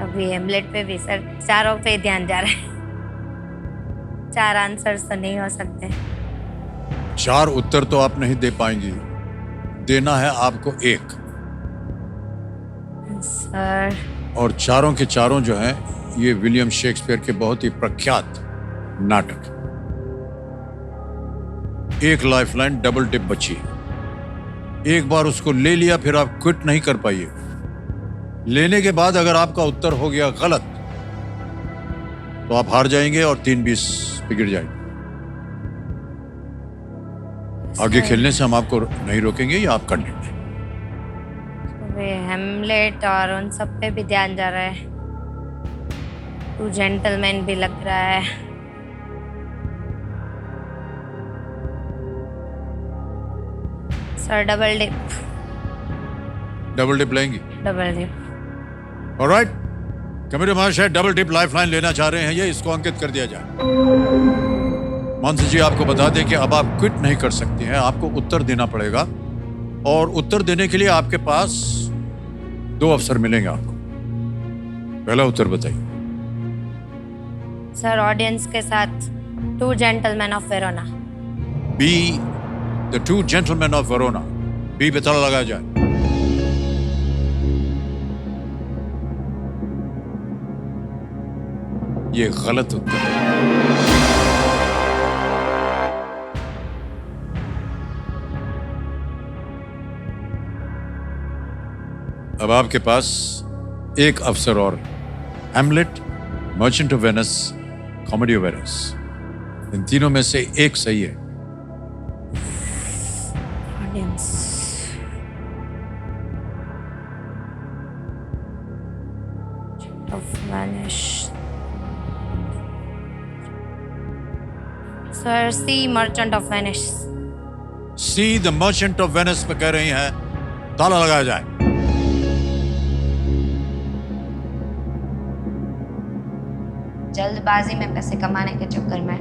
Speaker 2: अभी हेमलेट पे भी सर चारों पे ध्यान जा रहा है। 4 आंसर्स तो नहीं हो सकते।
Speaker 1: 4 उत्तर तो आप नहीं दे पाएंगी, देना है आपको 1।
Speaker 2: सर
Speaker 1: और चारों के चारों जो हैं ये विलियम शेक्सपियर के बहुत ही प्रख्यात नाटक। 1 लाइफलाइन डबल टिप बची है। एक बार उसको ले लिया फिर आप क्विट नहीं कर पाइए। लेने के बाद अगर आपका उत्तर हो गया गलत तो आप हार जाएंगे और 3-20 बिगड़ जाएंगे। आगे खेलने से हम आपको नहीं रोकेंगे, ये आपका निर्णय।
Speaker 2: वे हेमलेट और उन सब पे भी ध्यान जा रहा है। 2 जेंटलमैन भी लग रहा है। Sir double dip.
Speaker 1: Double dip लेंगी?
Speaker 2: Double dip.
Speaker 1: ऑलराइट, कमेटी महाशय डबल डिप लाइफलाइन लेना चाह रहे हैं, ये इसको अंकित कर दिया जाए। मानसी जी आपको बता दें कि अब आप क्विट नहीं कर सकती हैं, आपको उत्तर देना पड़ेगा और उत्तर देने के लिए आपके पास 2 अवसर मिलेंगे आपको। पहला उत्तर बताइए।
Speaker 2: सर ऑडियंस के साथ 2 gentleman of Verona.
Speaker 1: B the 2 gentleman of Verona. B पे ताला लगाया जाए। ये गलत उत्तर है। अब आपके पास 1 अवसर और। Hamlet, merchant of Venice, comedy of Venice, इन तीनों में से 1 सही है।
Speaker 2: Audience of Venice. Sir C merchant of Venice.
Speaker 1: C the merchant of Venice पे कह रही हैं, ताला लगाया जाए।
Speaker 2: जल्दबाजी में पैसे कमाने के चक्कर में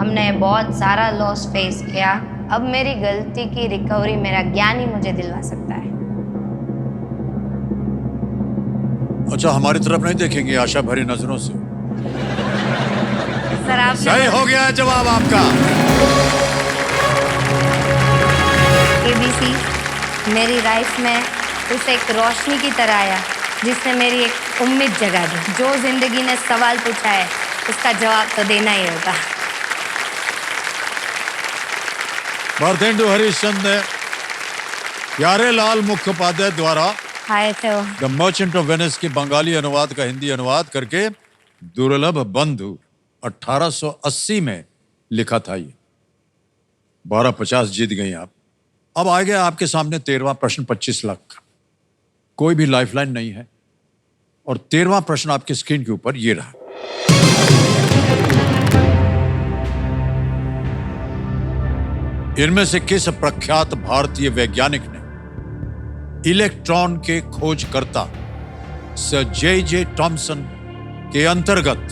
Speaker 2: हमने बहुत सारा लॉस फेस किया। अब मेरी गलती की रिकवरी मेरा ज्ञान ही मुझे दिलवा सकता है।
Speaker 1: अच्छा, हमारी तरफ नहीं देखेंगे आशा भरी नजरों से?
Speaker 2: सर आपने
Speaker 1: सही हो गया है जवाब आपका।
Speaker 2: ABC मेरी लाइफ में उस एक रोशनी की तरह आया जिसने मेरी एक उम्मीद जगा दी। जो जिंदगी ने सवाल पूछा है उसका जवाब तो देना ही होगा।
Speaker 1: भारतेंदु हरिश्चंद्र ने प्यारेलाल मुखोपाध्याय द्वारा
Speaker 2: आए थे वो।
Speaker 1: द मर्चेंट ऑफ वेनिस के बंगाली अनुवाद का हिंदी अनुवाद करके दुर्लभ बंधु 1880 में लिखा था। ये 1250 जीत गई आप। अब आ गया आपके सामने 13वां प्रश्न 25 लाख का। कोई भी लाइफलाइन नहीं है और 13वां प्रश्न आपकी स्क्रीन के ऊपर ये रहा। इनमें से किस प्रख्यात भारतीय वैज्ञानिक ने इलेक्ट्रॉन के खोजकर्ता सर जे टॉमसन के अंतर्गत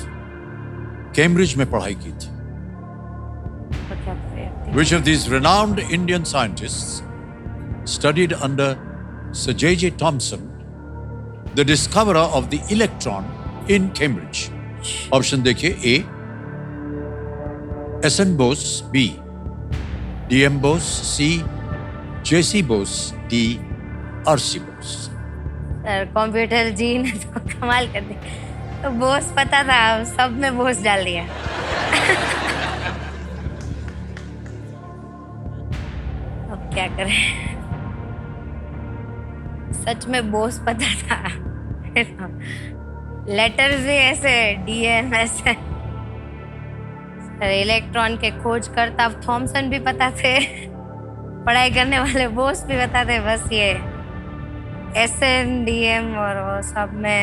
Speaker 1: कैम्ब्रिज में पढ़ाई की थी? Which of these renowned Indian scientists studied under Sir J.J. Thomson, the discoverer of the electron in Cambridge? Option देखिए। A. S.N. Bose, B. D.M. Bose, C. J.C. Bose, D. R.C. Bose.
Speaker 2: Sir computer ji ने तो कमाल कर दी। तो बोस पता था, सब में बोस डाल दिया। अब क्या करें? सच में बोस पता था। लेटर्स भी ऐसे DM ऐसे। सर इलेक्ट्रॉन के खोजकर्ता थॉमसन भी पता थे, पढ़ाई करने वाले बोस भी पता थे। बस ये SN DM और वो सब में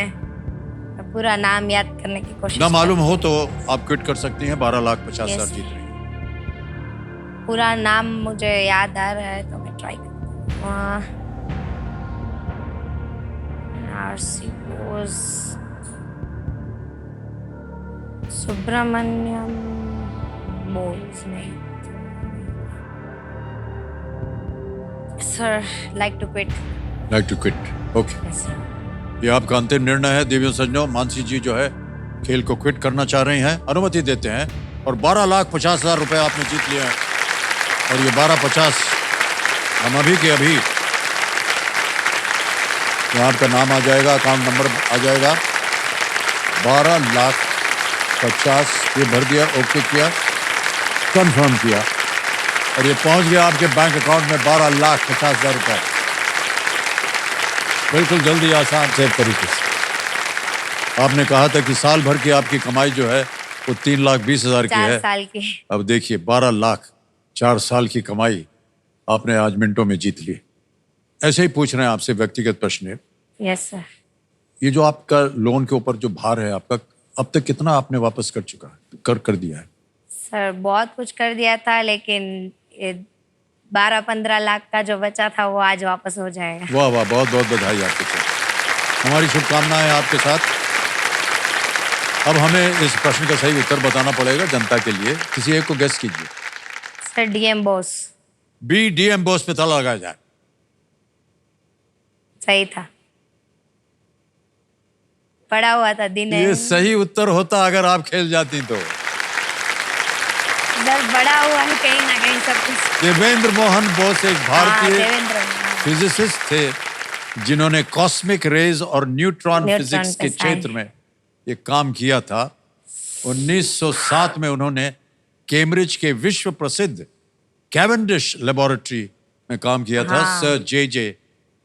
Speaker 2: पूरा नाम याद करने की कोशिश।
Speaker 1: ना मालूम हो तो आप क्विट कर सकती हैं। 12,50,000 जीत रही हैं।
Speaker 2: पूरा नाम मुझे याद आ रहा है तो मैं ट्राई करती हूँ। R.C. Bose, सुब्रमण्यम बोस नहीं। Sir like to quit.
Speaker 1: Like to quit, okay. ये आपका अंतिम निर्णय है। देवियों सज्जनों, मानसी जी जो है खेल को क्विट करना चाह रही हैं। अनुमति देते हैं और 12,50,000 रुपए आपने जीत लिया है। और ये 1250 हम अभी के अभी यहाँ आपका नाम आ जाएगा, अकाउंट नंबर आ जाएगा। 12,50,000 ये भर दिया, ओके किया, कंफर्म किया और ये पहुंच गया आपके बैंक अकाउंट में 12,50,000 रुपए। बिल्कुल जल्दी, आसान, सेफ तरीके से। आपने कहा था कि साल भर की आपकी कमाई जो है वो 3,20,000 की
Speaker 2: 4
Speaker 1: है।
Speaker 2: साल की।
Speaker 1: अब देखिए 12 लाख 4 साल की कमाई आपने आज मिनटों में जीत ली। ऐसे ही पूछ रहे हैं आपसे व्यक्तिगत प्रश्न।
Speaker 2: Yes sir.
Speaker 1: ये जो आपका लोन के ऊपर जो भार है आपका, अब तक कितना आपने वापस कर चुका है, कर दिया है?
Speaker 2: सर बहुत कुछ कर दिया था, लेकिन 12-15 लाख का जो बचा था वो आज वापस हो जाएगा।
Speaker 1: वाह वाह, बहुत बहुत बधाई आपके साथ। हमारी शुभकामनाएं आपके साथ। अब हमें इस प्रश्न का सही उत्तर बताना पड़ेगा जनता के लिए। किसी एक को गेस कीजिए।
Speaker 2: Sir DM Bose.
Speaker 1: B, DM Bose पे ताला लगाया जाए।
Speaker 2: सही था, पड़ा हुआ था दिन।
Speaker 1: ये सही उत्तर होता अगर आप खेल जाती तो।
Speaker 2: सर बड़ा हुआ है कहीं ना कहीं सब कुछ।
Speaker 1: देवेंद्र मोहन बोस एक
Speaker 2: हाँ,
Speaker 1: भारतीय
Speaker 2: देवेंद्र।
Speaker 1: फिजिसिस्ट थे जिन्होंने कॉस्मिक रेज और न्यूट्रॉन
Speaker 2: न्यूट्रॉन
Speaker 1: फिजिक्स के
Speaker 2: पे
Speaker 1: क्षेत्र में ये काम किया था। 1907 में उन्होंने कैम्ब्रिज के विश्व प्रसिद्ध कैवेंडिश लेबोरेटरी में काम किया था।
Speaker 2: हाँ।
Speaker 1: सर जे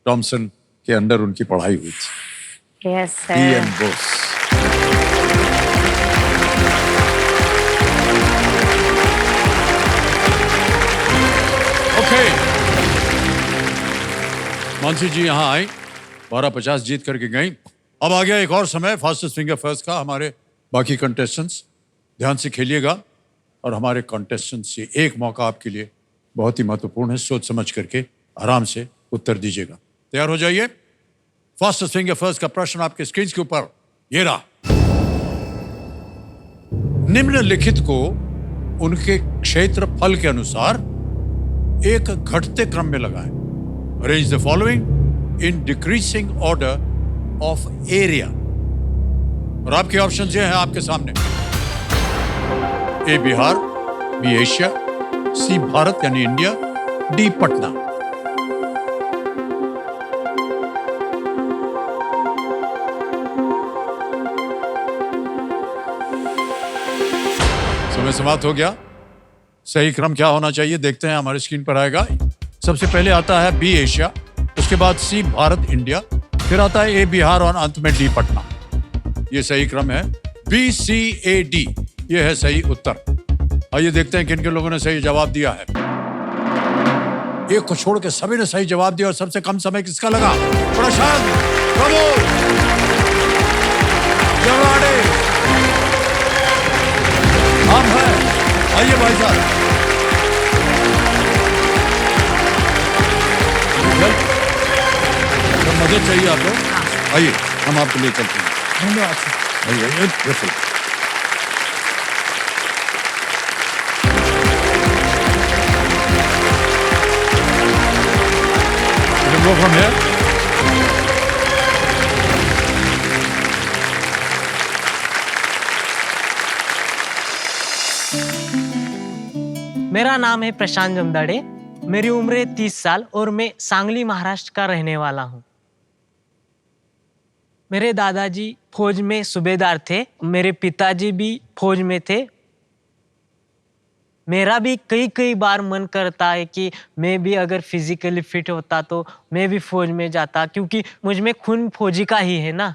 Speaker 1: टॉमसन के अंडर उनकी पढ़ाई हुई थी।
Speaker 2: Yes
Speaker 1: DM
Speaker 2: sir.
Speaker 1: Bose. Okay, Mansi ji यहाँ आई, 1250 जीत करके गई। अब आ गया एक और समय फास्टेस्ट फिंगर फर्स्ट का। हमारे बाकी कंटेस्टेंट्स ध्यान से खेलिएगा और हमारे कंटेस्टेंट्स से एक मौका आपके लिए बहुत ही महत्वपूर्ण है। सोच समझ करके आराम से उत्तर दीजिएगा। तैयार हो जाइए। फास्टेस्ट फिंगर फर्स्ट का प्रश्न आपके स्क्रीन के ऊपर ये रहा। निम्नलिखित को उनके क्षेत्रफल के अनुसार एक घटते क्रम में लगाएं। Arrange the following in decreasing order of area. और आपके ऑप्शन ये हैं आपके सामने। ए बिहार, बी एशिया, सी भारत यानी इंडिया, डी पटना। समय समाप्त हो गया। सही क्रम क्या होना चाहिए देखते हैं, हमारे स्क्रीन पर आएगा। सबसे पहले आता है बी एशिया, उसके बाद सी भारत इंडिया, फिर आता है ए बिहार और अंत में डी पटना। ये सही क्रम है। बी सी ए डी ये है सही उत्तर। आइए देखते हैं किन किन लोगों ने सही जवाब दिया है। एक को छोड़ के सभी ने सही जवाब दिया और सबसे कम समय किसका लगा? प्रशांत कपूर जवाड़े। हम हैं, आइए भाई साहब। तो मदद चाहिए आप लोग, आइए हम आपके लिए चलते हैं।
Speaker 2: धन्यवाद।
Speaker 1: आइए आइए, बिल्कुल। Go from here.
Speaker 6: मेरा नाम है प्रशांत जमदाड़े। मेरी उम्र है 30 साल और मैं सांगली महाराष्ट्र का रहने वाला हूँ। मेरे दादाजी फौज में सूबेदार थे। मेरे पिताजी भी फौज में थे। मेरा भी कई बार मन करता है कि मैं भी अगर फिजिकली फिट होता तो मैं भी फौज में जाता, क्योंकि मुझ में खून फौजी का ही है ना।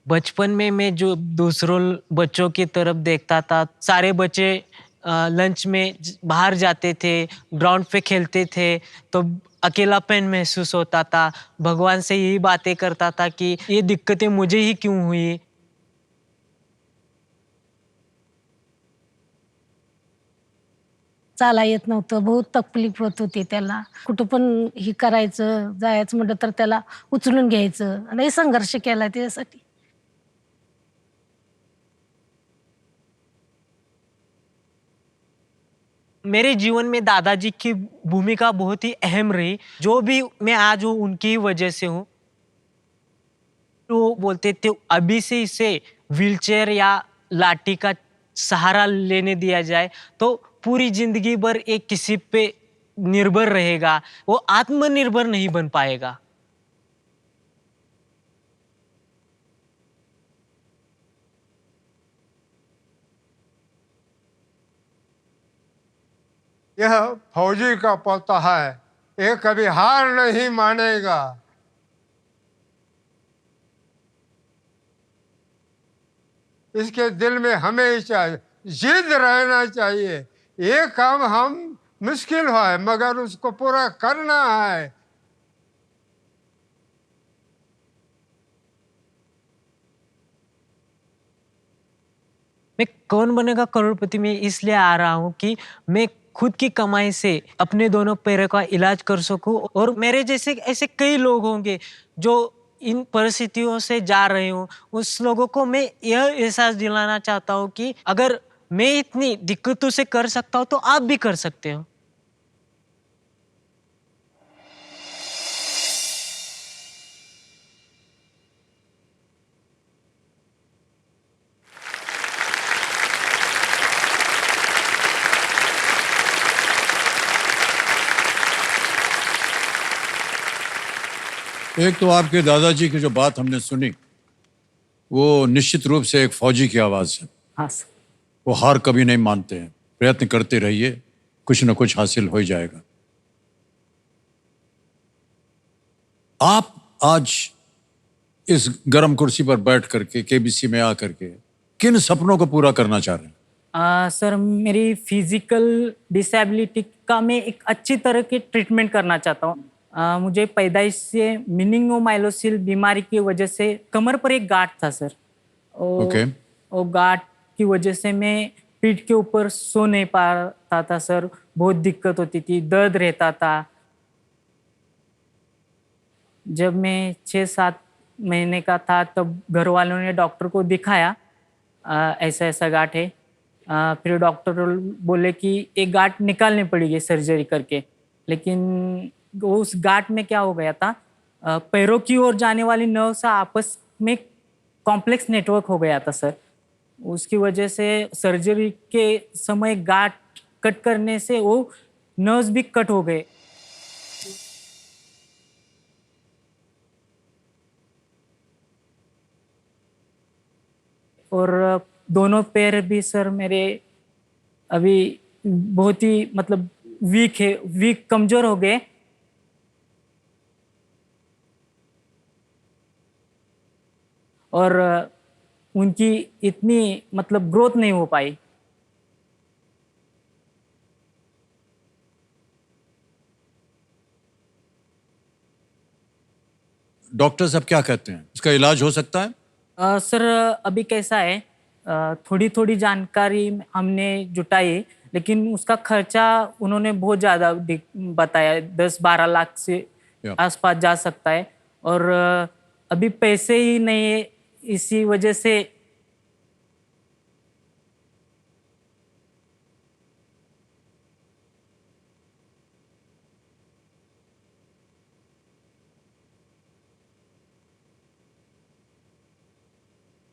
Speaker 6: बचपन में मैं जो दूसरों बच्चों की तरफ देखता था, सारे बच्चे लंच में बाहर जाते थे, ग्राउंड पे खेलते थे, तो अकेलापन महसूस होता था। भगवान से यही बातें करता था कि ये दिक्कतें मुझे ही क्यों हुई।
Speaker 7: चाला येत नव्हतं, बहुत तकलीफ होत होती त्याला। कुठं पण ही करायचं, जायचं म्हटलं तर त्याला उचलून घ्यायचं आणि संघर्ष केला त्यासाठी।
Speaker 6: मेरे जीवन में दादाजी की भूमिका बहुत ही अहम रही। जो भी मैं आज हूँ उनकी ही वजह से हूँ। तो बोलते थे अभी से इसे व्हीलचेयर या लाठी का सहारा लेने दिया जाए तो पूरी जिंदगी भर एक किसी पे निर्भर रहेगा, वो आत्मनिर्भर नहीं बन पाएगा।
Speaker 8: यह फौजी का पोता है, ये कभी हार नहीं मानेगा। इसके दिल में हमेशा जिद रहना चाहिए। ये काम हम मुश्किल है मगर उसको पूरा करना है।
Speaker 6: मैं कौन बनेगा करोड़पति में इसलिए आ रहा हूँ कि मैं खुद की कमाई से अपने दोनों पैरों का इलाज कर सकूं, और मेरे जैसे ऐसे कई लोग होंगे जो इन परिस्थितियों से जा रहे हूँ। उस लोगों को मैं यह एहसास दिलाना चाहता हूँ कि अगर मैं इतनी दिक्कतों से कर सकता हूँ तो आप भी कर सकते हो।
Speaker 1: एक तो आपके दादाजी की जो बात हमने सुनी वो निश्चित रूप से एक फौजी की आवाज है।
Speaker 6: हाँ सर।
Speaker 1: वो हार कभी नहीं मानते हैं, प्रयत्न करते रहिए, कुछ न कुछ हासिल हो जाएगा। आप आज इस गर्म कुर्सी पर बैठ करके केबीसी में आ करके किन सपनों को पूरा करना चाह रहे हैं?
Speaker 9: सर मेरी फिजिकल डिसेबिलिटी का मैं एक अच्छी तरह की ट्रीटमेंट करना चाहता हूँ। मुझे पैदाइश से मेनिंगोमाइलोसिस बीमारी की वजह से कमर पर एक गांठ था सर।
Speaker 1: ओके।
Speaker 9: वो गांठ की वजह से मैं पीठ के ऊपर सो नहीं पाता था सर, बहुत दिक्कत होती थी, दर्द रहता था। जब मैं 6-7 महीने का था तब घर वालों ने डॉक्टर को दिखाया, ऐसा ऐसा गांठ है। फिर डॉक्टर बोले कि एक गांठ निकालनी पड़ेगी सर्जरी करके। लेकिन उस गांठ में क्या हो गया था, पैरों की ओर जाने वाली नर्व से आपस में कॉम्प्लेक्स नेटवर्क हो गया था सर। उसकी वजह से सर्जरी के समय गांठ कट करने से वो नर्व्स भी कट हो गए। और दोनों पैर भी सर मेरे अभी बहुत ही मतलब वीक कमजोर हो गए। और उनकी इतनी मतलब ग्रोथ नहीं हो पाई।
Speaker 1: डॉक्टर साहब क्या कहते हैं, इसका इलाज हो सकता है?
Speaker 9: सर अभी कैसा है, थोड़ी थोड़ी जानकारी हमने जुटाई, लेकिन उसका खर्चा उन्होंने बहुत ज़्यादा बताया, 10-12 लाख से आसपास जा सकता है। और अभी पैसे ही नहीं है, इसी वजह से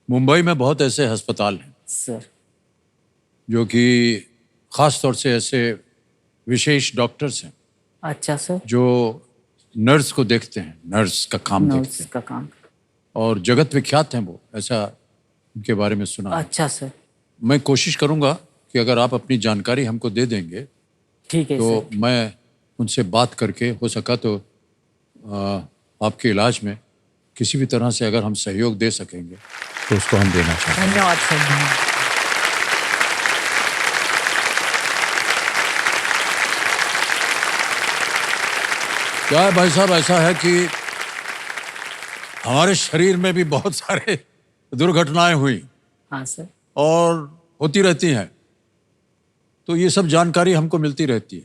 Speaker 1: मुंबई में बहुत ऐसे अस्पताल हैं
Speaker 9: सर
Speaker 1: जो कि खास तौर से ऐसे विशेष डॉक्टर्स हैं।
Speaker 9: अच्छा सर।
Speaker 1: जो नर्स को देखते हैं, नर्स का काम देखते
Speaker 9: नर्स
Speaker 1: हैं
Speaker 9: का काम।
Speaker 1: और जगत विख्यात हैं वो, ऐसा उनके बारे में सुना है।
Speaker 9: अच्छा सर।
Speaker 1: मैं कोशिश करूंगा कि अगर आप अपनी जानकारी हमको दे देंगे
Speaker 9: ठीक है
Speaker 1: तो
Speaker 9: सर।
Speaker 1: मैं उनसे बात करके हो सका तो आपके इलाज में किसी भी तरह से अगर हम सहयोग दे सकेंगे तो उसको हम देना चाहते हैं।
Speaker 9: धन्यवाद सर।
Speaker 1: क्या है भाई साहब, ऐसा है कि हमारे शरीर में भी बहुत सारे दुर्घटनाएं हुई
Speaker 9: हाँ सर।
Speaker 1: और होती रहती हैं, तो ये सब जानकारी हमको मिलती रहती है।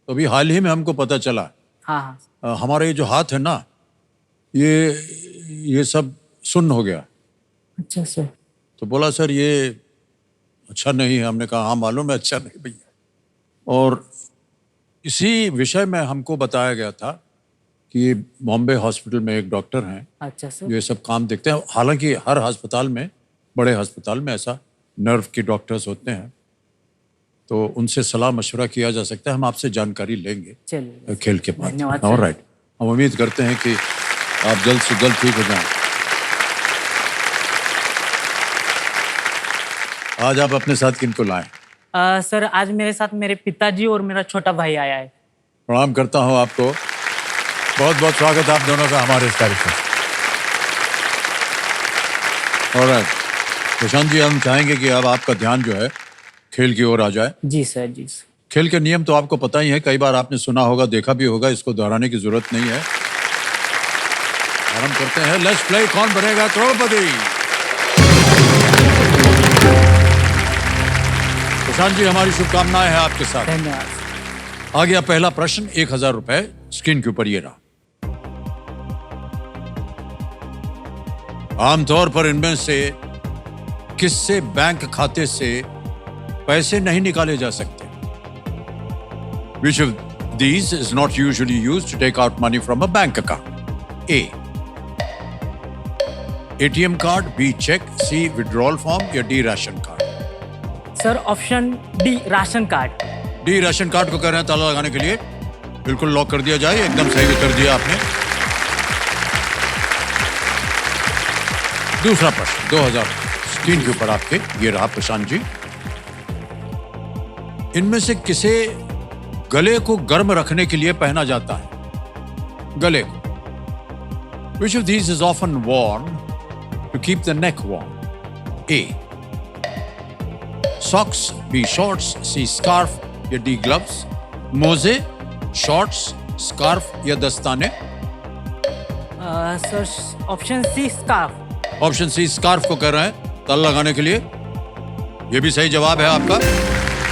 Speaker 1: तो अभी हाल ही में हमको पता चला
Speaker 9: हाँ हाँ।
Speaker 1: हमारे ये जो हाथ है ना, ये सब सुन्न हो गया।
Speaker 9: अच्छा सर।
Speaker 1: तो बोला सर ये अच्छा नहीं है। हमने कहा हाँ मालूम है अच्छा नहीं भैया। और इसी विषय में हमको बताया गया था कि बॉम्बे हॉस्पिटल में एक डॉक्टर हैं
Speaker 9: अच्छा
Speaker 1: जो
Speaker 9: सर।
Speaker 1: ये सब काम देखते हैं। हालांकि हर अस्पताल में, बड़े अस्पताल में ऐसा नर्व के डॉक्टर्स होते हैं, तो उनसे सलाह मशवरा किया जा सकता है। हम आपसे जानकारी लेंगे
Speaker 9: चलिए
Speaker 1: खेल के बाद।
Speaker 9: धन्यवाद
Speaker 1: ऑल
Speaker 9: सर।
Speaker 1: राइट, हम उम्मीद करते हैं कि आप जल्द से जल्द ठीक हो जाएं। आज आप अपने साथ किनको लाएं?
Speaker 9: सर आज मेरे साथ मेरे पिताजी और मेरा छोटा भाई आया है।
Speaker 1: प्रणाम करता हूं आपको। बहुत बहुत स्वागत आप दोनों का हमारे इस कार्यक्रम। और प्रशांत जी, हम चाहेंगे कि अब आपका ध्यान जो है खेल की ओर आ जाए।
Speaker 9: जी सर, जी सर।
Speaker 1: खेल के नियम तो आपको पता ही है, कई बार आपने सुना होगा, देखा भी होगा, इसको दोहराने की जरूरत नहीं है। आरंभ करते हैं। लेट्स प्ले कौन बनेगा करोड़पति। प्रशांत जी, हमारी शुभकामनाएं हैं आपके साथ।
Speaker 9: धन्यवाद।
Speaker 1: आ गया पहला प्रश्न, 1000 रुपए स्क्रीन के ऊपर ये रहा। आमतौर पर इनमें से किससे बैंक खाते से पैसे नहीं निकाले जा सकते? Which of these is not usually used to take out money from a bank account? A. ATM card, B. check, C. withdrawal form या D. Ration card?
Speaker 9: Sir option D ration card.
Speaker 1: D ration card को कह रहे हैं ताला लगाने के लिए। बिल्कुल लॉक कर दिया जाए। एकदम सही उत्तर दिया आपने। दूसरा प्रश्न 2000 स्क्रीन के ऊपर आपके ये रहा प्रशांत जी। इनमें से किसे गले को गर्म रखने के लिए पहना जाता है? गले को। Which of these is often worn to keep the neck warm? A. Socks, B. shorts, C. scarf या D. gloves? मोजे, शॉर्ट्स, स्कार्फ या दस्ताने?
Speaker 9: Sir option C scarf.
Speaker 1: Option C scarf को कह रहे हैं ताला लगाने के लिए। यह भी सही जवाब है आपका।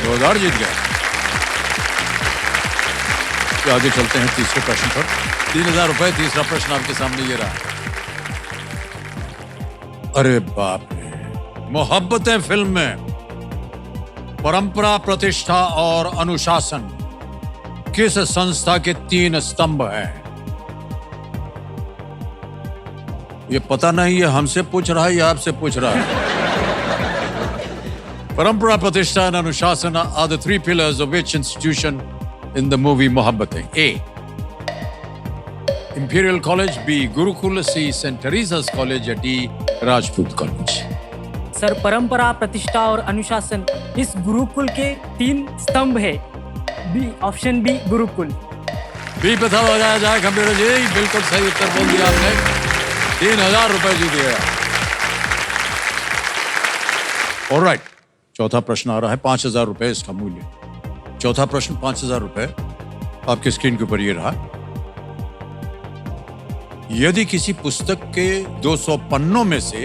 Speaker 1: 2000 जीत गया। तो आगे चलते हैं तीसरे प्रश्न पर। 3000 रुपए। तीसरा प्रश्न आपके सामने ये रहा। अरे बाप रे, मोहब्बतें फिल्म में परंपरा, प्रतिष्ठा और अनुशासन किस संस्था के 3 स्तंभ हैं? ये पता नहीं, ये हमसे पूछ रहा है या आपसे पूछ रहा है? परंपरा, प्रतिष्ठा and अनुशासन are the 3 pillars of which institution in the movie Mohabbatein? A. Imperial College, B. Gurukul, C. St. Teresa's College या D. Rajput College?
Speaker 9: सर परंपरा, प्रतिष्ठा और अनुशासन इस गुरुकुल के 3 स्तंभ है। B, option B gurukul.
Speaker 1: B पे था लगाया जाए कंप्यूटर जी। बिल्कुल सही उत्तर बोल दिया आपने। 3000 रुपए जीत गया। ऑलराइट, चौथा प्रश्न आ रहा है। 5000 रुपए इसका मूल्य। चौथा प्रश्न 5000 रुपए आपके स्क्रीन के ऊपर ये रहा। यदि किसी पुस्तक के 200 पन्नों में से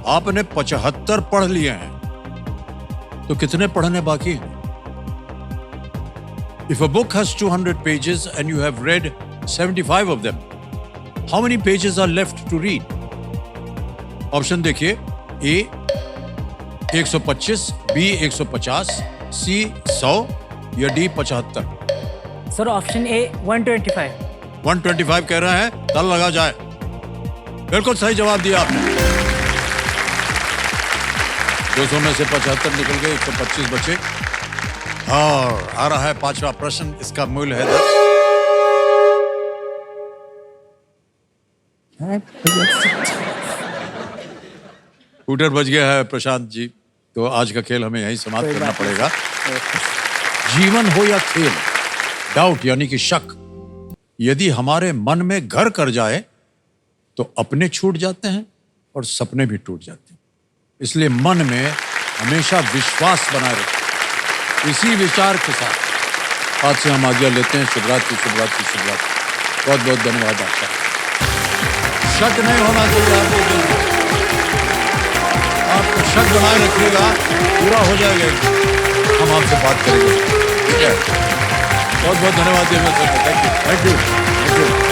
Speaker 1: आपने 75 पढ़ लिए हैं तो कितने पढ़ने बाकी हैं? If a book has 200 pages and you have read 75 of them, how many pages are left to read? Option देखिए। A 125, B 150, C 100 या D 75?
Speaker 9: Sir option A 125।
Speaker 1: 125 कह रहे हैं, ताला लगा जाए। बिल्कुल सही जवाब दिया आपने। 200 में से 75 निकल गए, 125 बचे। और आ रहा है 5वां प्रश्न। इसका मूल्य है 10। स्कूटर बच गया है प्रशांत जी। तो आज का खेल हमें यहीं समाप्त करना पड़ेगा। जीवन हो या खेल, डाउट यानी कि शक यदि हमारे मन में घर कर जाए तो अपने छूट जाते हैं और सपने भी टूट जाते हैं। इसलिए मन में हमेशा विश्वास बनाए रखें। इसी विचार के साथ आज से हम आज्ञा लेते हैं। शुभरात्रि, शुभरात्रि, शुभरात्रि। बहुत बहुत धन्यवाद आपका। शक नहीं होना चाहिए आपको दिल में। आपको शक बनाए रखिएगा, पूरा हो जाएगा। हम आपसे बात करेंगे, ठीक है? बहुत बहुत धन्यवाद। Thank you, thank you, thank you.